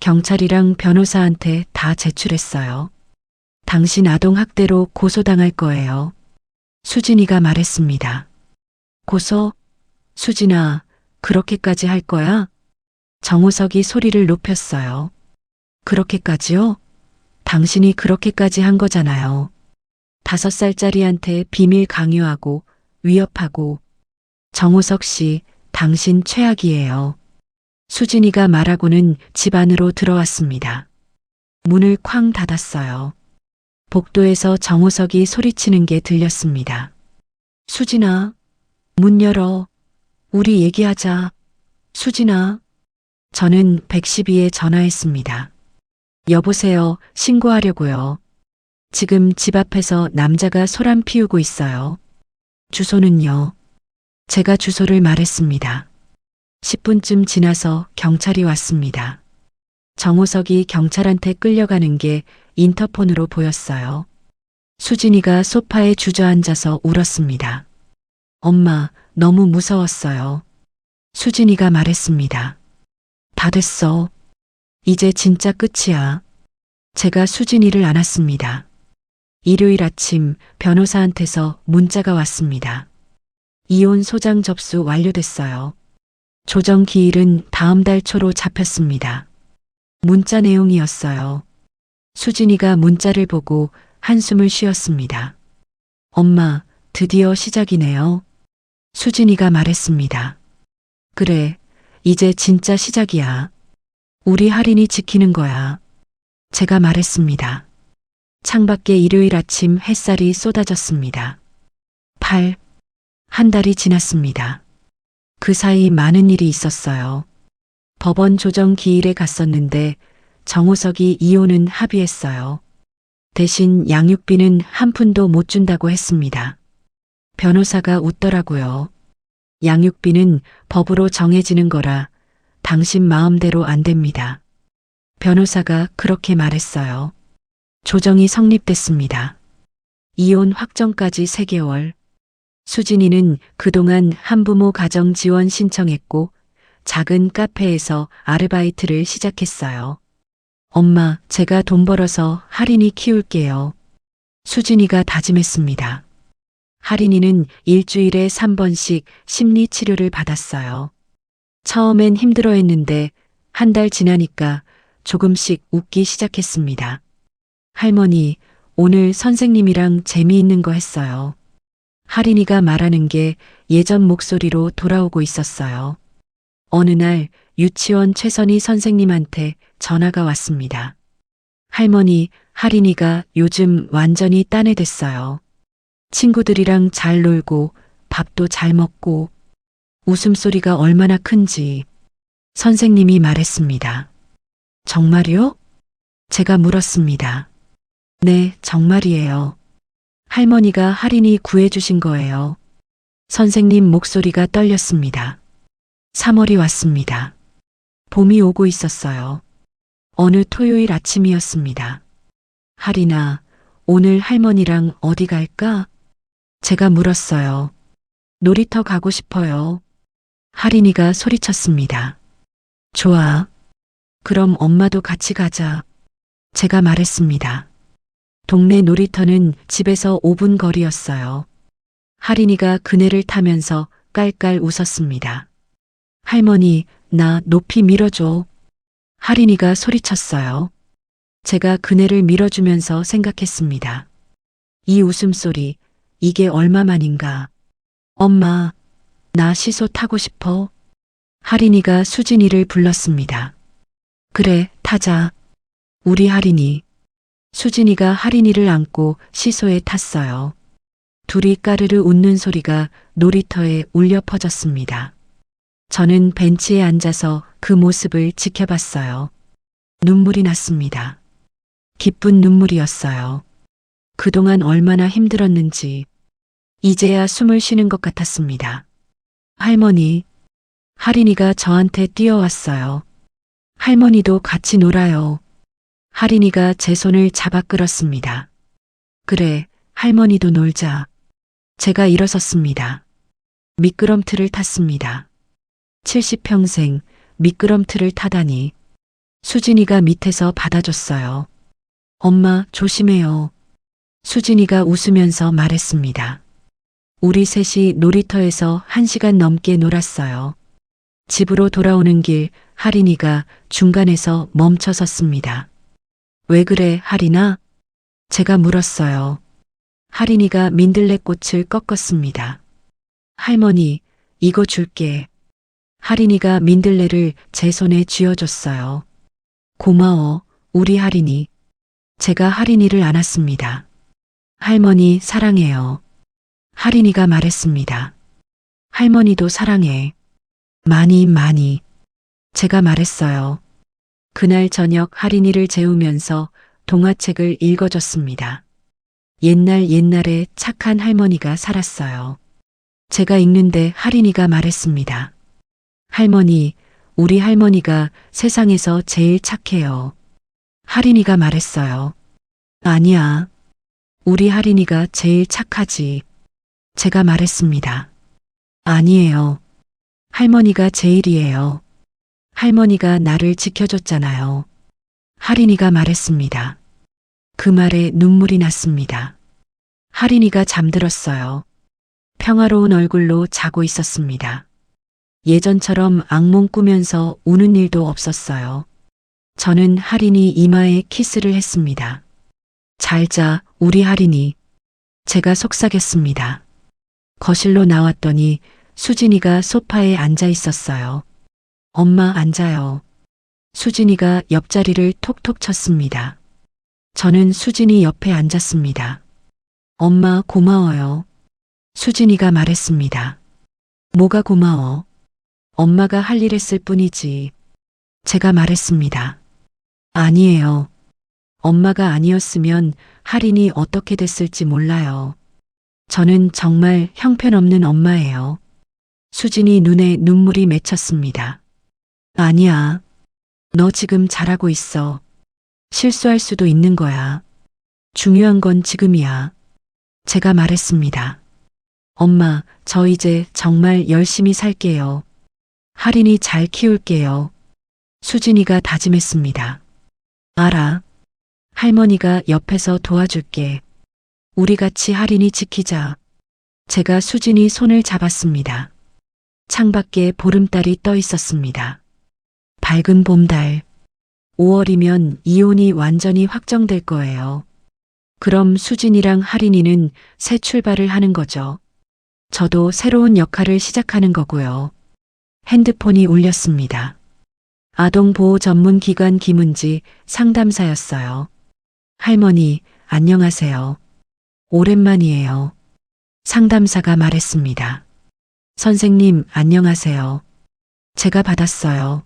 경찰이랑 변호사한테 다 제출했어요. 당신 아동학대로 고소당할 거예요. 수진이가 말했습니다. 고소? 수진아, 그렇게까지 할 거야? 정우석이 소리를 높였어요. 그렇게까지요? 당신이 그렇게까지 한 거잖아요. 5살짜리한테 비밀 강요하고 위협하고. 정우석 씨, 당신 최악이에요. 수진이가 말하고는 집 안으로 들어왔습니다. 문을 쾅 닫았어요. 복도에서 정우석이 소리치는 게 들렸습니다. 수진아, 문 열어. 우리 얘기하자. 수진아. 저는 112에 전화했습니다. 여보세요, 신고하려고요. 지금 집 앞에서 남자가 소란 피우고 있어요. 주소는요. 제가 주소를 말했습니다. 10분쯤 지나서 경찰이 왔습니다. 정우석이 경찰한테 끌려가는 게 인터폰으로 보였어요. 수진이가 소파에 주저앉아서 울었습니다. 엄마, 너무 무서웠어요. 수진이가 말했습니다. 다 됐어. 이제 진짜 끝이야. 제가 수진이를 안았습니다. 일요일 아침 변호사한테서 문자가 왔습니다. 이혼 소장 접수 완료됐어요. 조정 기일은 다음 달 초로 잡혔습니다. 문자 내용이었어요. 수진이가 문자를 보고 한숨을 쉬었습니다. 엄마, 드디어 시작이네요. 수진이가 말했습니다. 그래, 이제 진짜 시작이야. 우리 할인이 지키는 거야. 제가 말했습니다. 창밖에 일요일 아침 햇살이 쏟아졌습니다. 1 달이 지났습니다. 그 사이 많은 일이 있었어요. 법원 조정 기일에 갔었는데 정우석이 이혼은 합의했어요. 대신 양육비는 한 푼도 못 준다고 했습니다. 변호사가 웃더라고요. 양육비는 법으로 정해지는 거라 당신 마음대로 안 됩니다. 변호사가 그렇게 말했어요. 조정이 성립됐습니다. 이혼 확정까지 3개월. 수진이는 그동안 한부모 가정 지원 신청했고 작은 카페에서 아르바이트를 시작했어요. 엄마, 제가 돈 벌어서 하린이 키울게요. 수진이가 다짐했습니다. 하린이는 일주일에 3번씩 심리 치료를 받았어요. 처음엔 힘들어했는데 1달 지나니까 조금씩 웃기 시작했습니다. 할머니, 오늘 선생님이랑 재미있는 거 했어요. 하린이가 말하는 게 예전 목소리로 돌아오고 있었어요. 어느 날 유치원 최선희 선생님한테 전화가 왔습니다. 할머니, 하린이가 요즘 완전히 딴애됐어요. 친구들이랑 잘 놀고 밥도 잘 먹고 웃음소리가 얼마나 큰지 선생님이 말했습니다. 정말요? 제가 물었습니다. 네, 정말이에요. 할머니가 하린이 구해주신 거예요. 선생님 목소리가 떨렸습니다. 3월이 왔습니다. 봄이 오고 있었어요. 어느 토요일 아침이었습니다. 하린아, 오늘 할머니랑 어디 갈까? 제가 물었어요. 놀이터 가고 싶어요. 할인이가 소리쳤습니다. 좋아. 그럼 엄마도 같이 가자. 제가 말했습니다. 동네 놀이터는 집에서 5분 거리였어요. 할인이가 그네를 타면서 깔깔 웃었습니다. 할머니, 나 높이 밀어줘. 할인이가 소리쳤어요. 제가 그네를 밀어주면서 생각했습니다. 이 웃음소리, 이게 얼마만인가. 엄마, 나 시소 타고 싶어. 할인이가 수진이를 불렀습니다. 그래, 타자. 우리 할인이. 수진이가 할인이를 안고 시소에 탔어요. 둘이 까르르 웃는 소리가 놀이터에 울려 퍼졌습니다. 저는 벤치에 앉아서 그 모습을 지켜봤어요. 눈물이 났습니다. 기쁜 눈물이었어요. 그동안 얼마나 힘들었는지 이제야 숨을 쉬는 것 같았습니다. 할머니, 할인이가 저한테 뛰어왔어요. 할머니도 같이 놀아요. 할인이가 제 손을 잡아 끌었습니다. 그래, 할머니도 놀자. 제가 일어섰습니다. 미끄럼틀을 탔습니다. 70평생 미끄럼틀을 타다니. 수진이가 밑에서 받아줬어요. 엄마, 조심해요. 수진이가 웃으면서 말했습니다. 우리 셋이 놀이터에서 1시간 넘게 놀았어요. 집으로 돌아오는 길 할인이가 중간에서 멈춰 섰습니다. 왜 그래, 할인아? 제가 물었어요. 할인이가 민들레꽃을 꺾었습니다. 할머니, 이거 줄게. 할인이가 민들레를 제 손에 쥐어줬어요. 고마워, 우리 할인이. 제가 할인이를 안았습니다. 할머니, 사랑해요. 할인이가 말했습니다. 할머니도 사랑해. 많이, 많이. 제가 말했어요. 그날 저녁 할인이를 재우면서 동화책을 읽어줬습니다. 옛날에 착한 할머니가 살았어요. 제가 읽는데 할인이가 말했습니다. 할머니, 우리 할머니가 세상에서 제일 착해요. 할인이가 말했어요. 아니야. 우리 할인이가 제일 착하지. 제가 말했습니다. 아니에요. 할머니가 제일이에요. 할머니가 나를 지켜줬잖아요. 할인이가 말했습니다. 그 말에 눈물이 났습니다. 할인이가 잠들었어요. 평화로운 얼굴로 자고 있었습니다. 예전처럼 악몽 꾸면서 우는 일도 없었어요. 저는 할인이 이마에 키스를 했습니다. 잘 자, 우리 할인이. 제가 속삭였습니다. 거실로 나왔더니 수진이가 소파에 앉아 있었어요. 엄마, 앉아요. 수진이가 옆자리를 톡톡 쳤습니다. 저는 수진이 옆에 앉았습니다. 엄마, 고마워요. 수진이가 말했습니다. 뭐가 고마워? 엄마가 할 일 했을 뿐이지. 제가 말했습니다. 아니에요. 엄마가 아니었으면 할인이 어떻게 됐을지 몰라요. 저는 정말 형편없는 엄마예요. 수진이 눈에 눈물이 맺혔습니다. 아니야. 너 지금 잘하고 있어. 실수할 수도 있는 거야. 중요한 건 지금이야. 제가 말했습니다. 엄마, 저 이제 정말 열심히 살게요. 할인이 잘 키울게요. 수진이가 다짐했습니다. 알아. 할머니가 옆에서 도와줄게. 우리 같이 할인이 지키자. 제가 수진이 손을 잡았습니다. 창밖에 보름달이 떠 있었습니다. 밝은 봄달. 5월이면 이혼이 완전히 확정될 거예요. 그럼 수진이랑 할인이는 새 출발을 하는 거죠. 저도 새로운 역할을 시작하는 거고요. 핸드폰이 울렸습니다. 아동보호 전문 기관 김은지 상담사였어요. 할머니, 안녕하세요. 오랜만이에요. 상담사가 말했습니다. 선생님, 안녕하세요. 제가 받았어요.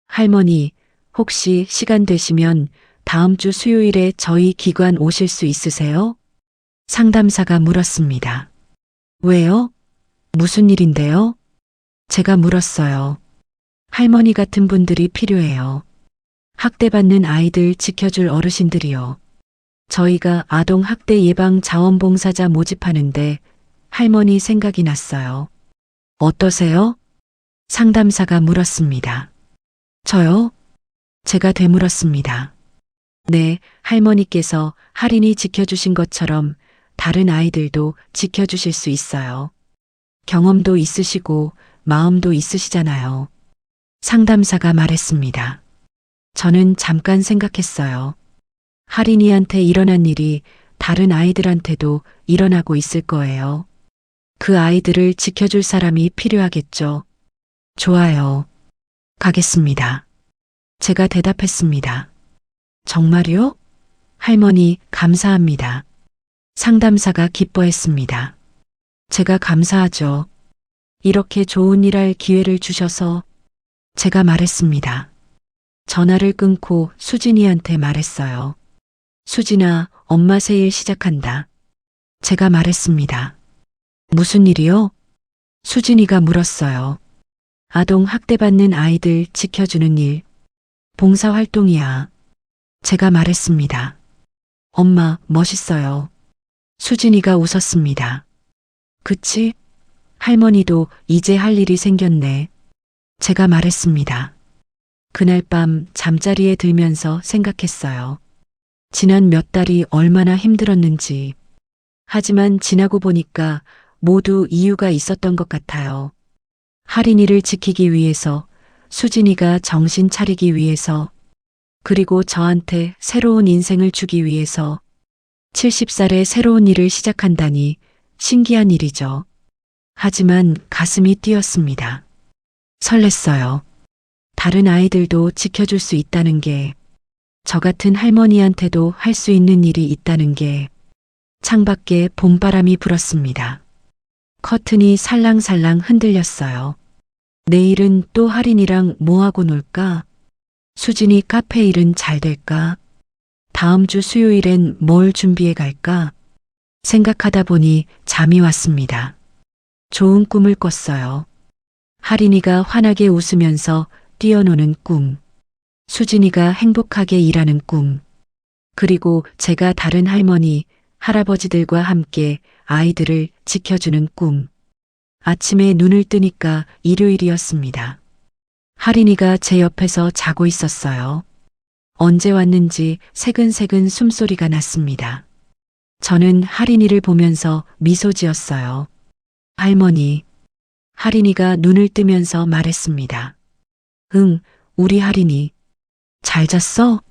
할머니, 혹시 시간 되시면 다음 주 수요일에 저희 기관 오실 수 있으세요? 상담사가 물었습니다. 왜요? 무슨 일인데요? 제가 물었어요. 할머니 같은 분들이 필요해요. 학대받는 아이들 지켜줄 어르신들이요. 저희가 아동 학대 예방 자원봉사자 모집하는데 할머니 생각이 났어요. 어떠세요? 상담사가 물었습니다. 저요? 제가 되물었습니다. 네, 할머니께서 할인이 지켜주신 것처럼 다른 아이들도 지켜주실 수 있어요. 경험도 있으시고 마음도 있으시잖아요. 상담사가 말했습니다. 저는 잠깐 생각했어요. 할인이한테 일어난 일이 다른 아이들한테도 일어나고 있을 거예요. 그 아이들을 지켜줄 사람이 필요하겠죠. 좋아요. 가겠습니다. 제가 대답했습니다. 정말요? 할머니, 감사합니다. 상담사가 기뻐했습니다. 제가 감사하죠. 이렇게 좋은 일 할 기회를 주셔서. 제가 말했습니다. 전화를 끊고 수진이한테 말했어요. 수진아, 엄마 새일 시작한다. 제가 말했습니다. 무슨 일이요? 수진이가 물었어요. 아동 학대받는 아이들 지켜주는 일. 봉사활동이야. 제가 말했습니다. 엄마, 멋있어요. 수진이가 웃었습니다. 그치? 할머니도 이제 할 일이 생겼네. 제가 말했습니다. 그날 밤 잠자리에 들면서 생각했어요. 지난 몇 달이 얼마나 힘들었는지. 하지만 지나고 보니까 모두 이유가 있었던 것 같아요. 할인이를 지키기 위해서, 수진이가 정신 차리기 위해서, 그리고 저한테 새로운 인생을 주기 위해서. 70살에 새로운 일을 시작한다니 신기한 일이죠. 하지만 가슴이 뛰었습니다. 설렜어요. 다른 아이들도 지켜줄 수 있다는 게, 저 같은 할머니한테도 할 수 있는 일이 있다는 게. 창밖에 봄바람이 불었습니다. 커튼이 살랑살랑 흔들렸어요. 내일은 또 할인이랑 뭐하고 놀까? 수진이 카페 일은 잘 될까? 다음 주 수요일엔 뭘 준비해 갈까? 생각하다 보니 잠이 왔습니다. 좋은 꿈을 꿨어요. 할인이가 환하게 웃으면서 뛰어노는 꿈. 수진이가 행복하게 일하는 꿈. 그리고 제가 다른 할머니, 할아버지들과 함께 아이들을 지켜주는 꿈. 아침에 눈을 뜨니까 일요일이었습니다. 할인이가 제 옆에서 자고 있었어요. 언제 왔는지 새근새근 숨소리가 났습니다. 저는 할인이를 보면서 미소 지었어요. 할머니. 할인이가 눈을 뜨면서 말했습니다. 응, 우리 할인이. 잘 잤어?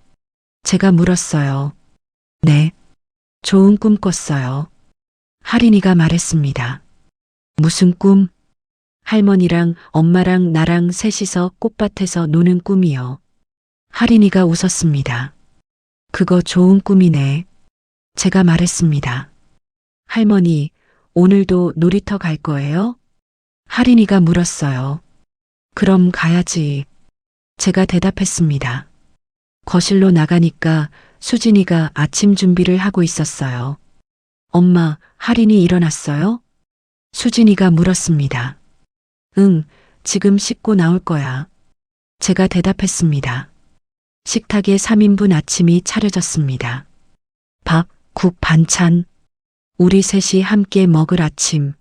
제가 물었어요. 네. 좋은 꿈 꿨어요. 할인이가 말했습니다. 무슨 꿈? 할머니랑 엄마랑 나랑 셋이서 꽃밭에서 노는 꿈이요. 할인이가 웃었습니다. 그거 좋은 꿈이네. 제가 말했습니다. 할머니, 오늘도 놀이터 갈 거예요? 할인이가 물었어요. 그럼 가야지. 제가 대답했습니다. 거실로 나가니까 수진이가 아침 준비를 하고 있었어요. 엄마, 할인이 일어났어요? 수진이가 물었습니다. 응, 지금 씻고 나올 거야. 제가 대답했습니다. 식탁에 3인분 아침이 차려졌습니다. 밥, 국, 반찬. 우리 셋이 함께 먹을 아침.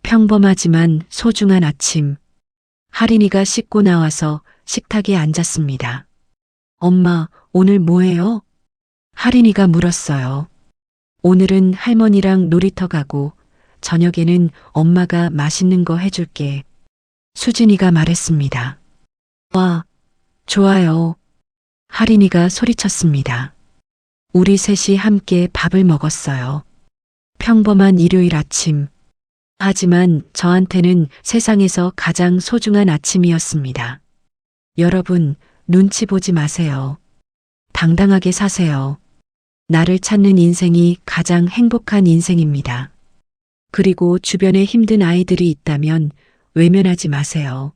평범하지만 소중한 아침. 할인이가 씻고 나와서 식탁에 앉았습니다. 엄마, 오늘 뭐해요? 할인이가 물었어요. 오늘은 할머니랑 놀이터 가고 저녁에는 엄마가 맛있는 거 해줄게. 수진이가 말했습니다. 와, 좋아요. 할인이가 소리쳤습니다. 우리 셋이 함께 밥을 먹었어요. 평범한 일요일 아침. 하지만 저한테는 세상에서 가장 소중한 아침이었습니다. 여러분, 눈치 보지 마세요. 당당하게 사세요. 나를 찾는 인생이 가장 행복한 인생입니다. 그리고 주변에 힘든 아이들이 있다면 외면하지 마세요.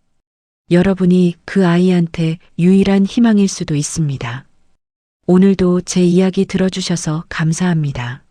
여러분이 그 아이한테 유일한 희망일 수도 있습니다. 오늘도 제 이야기 들어주셔서 감사합니다.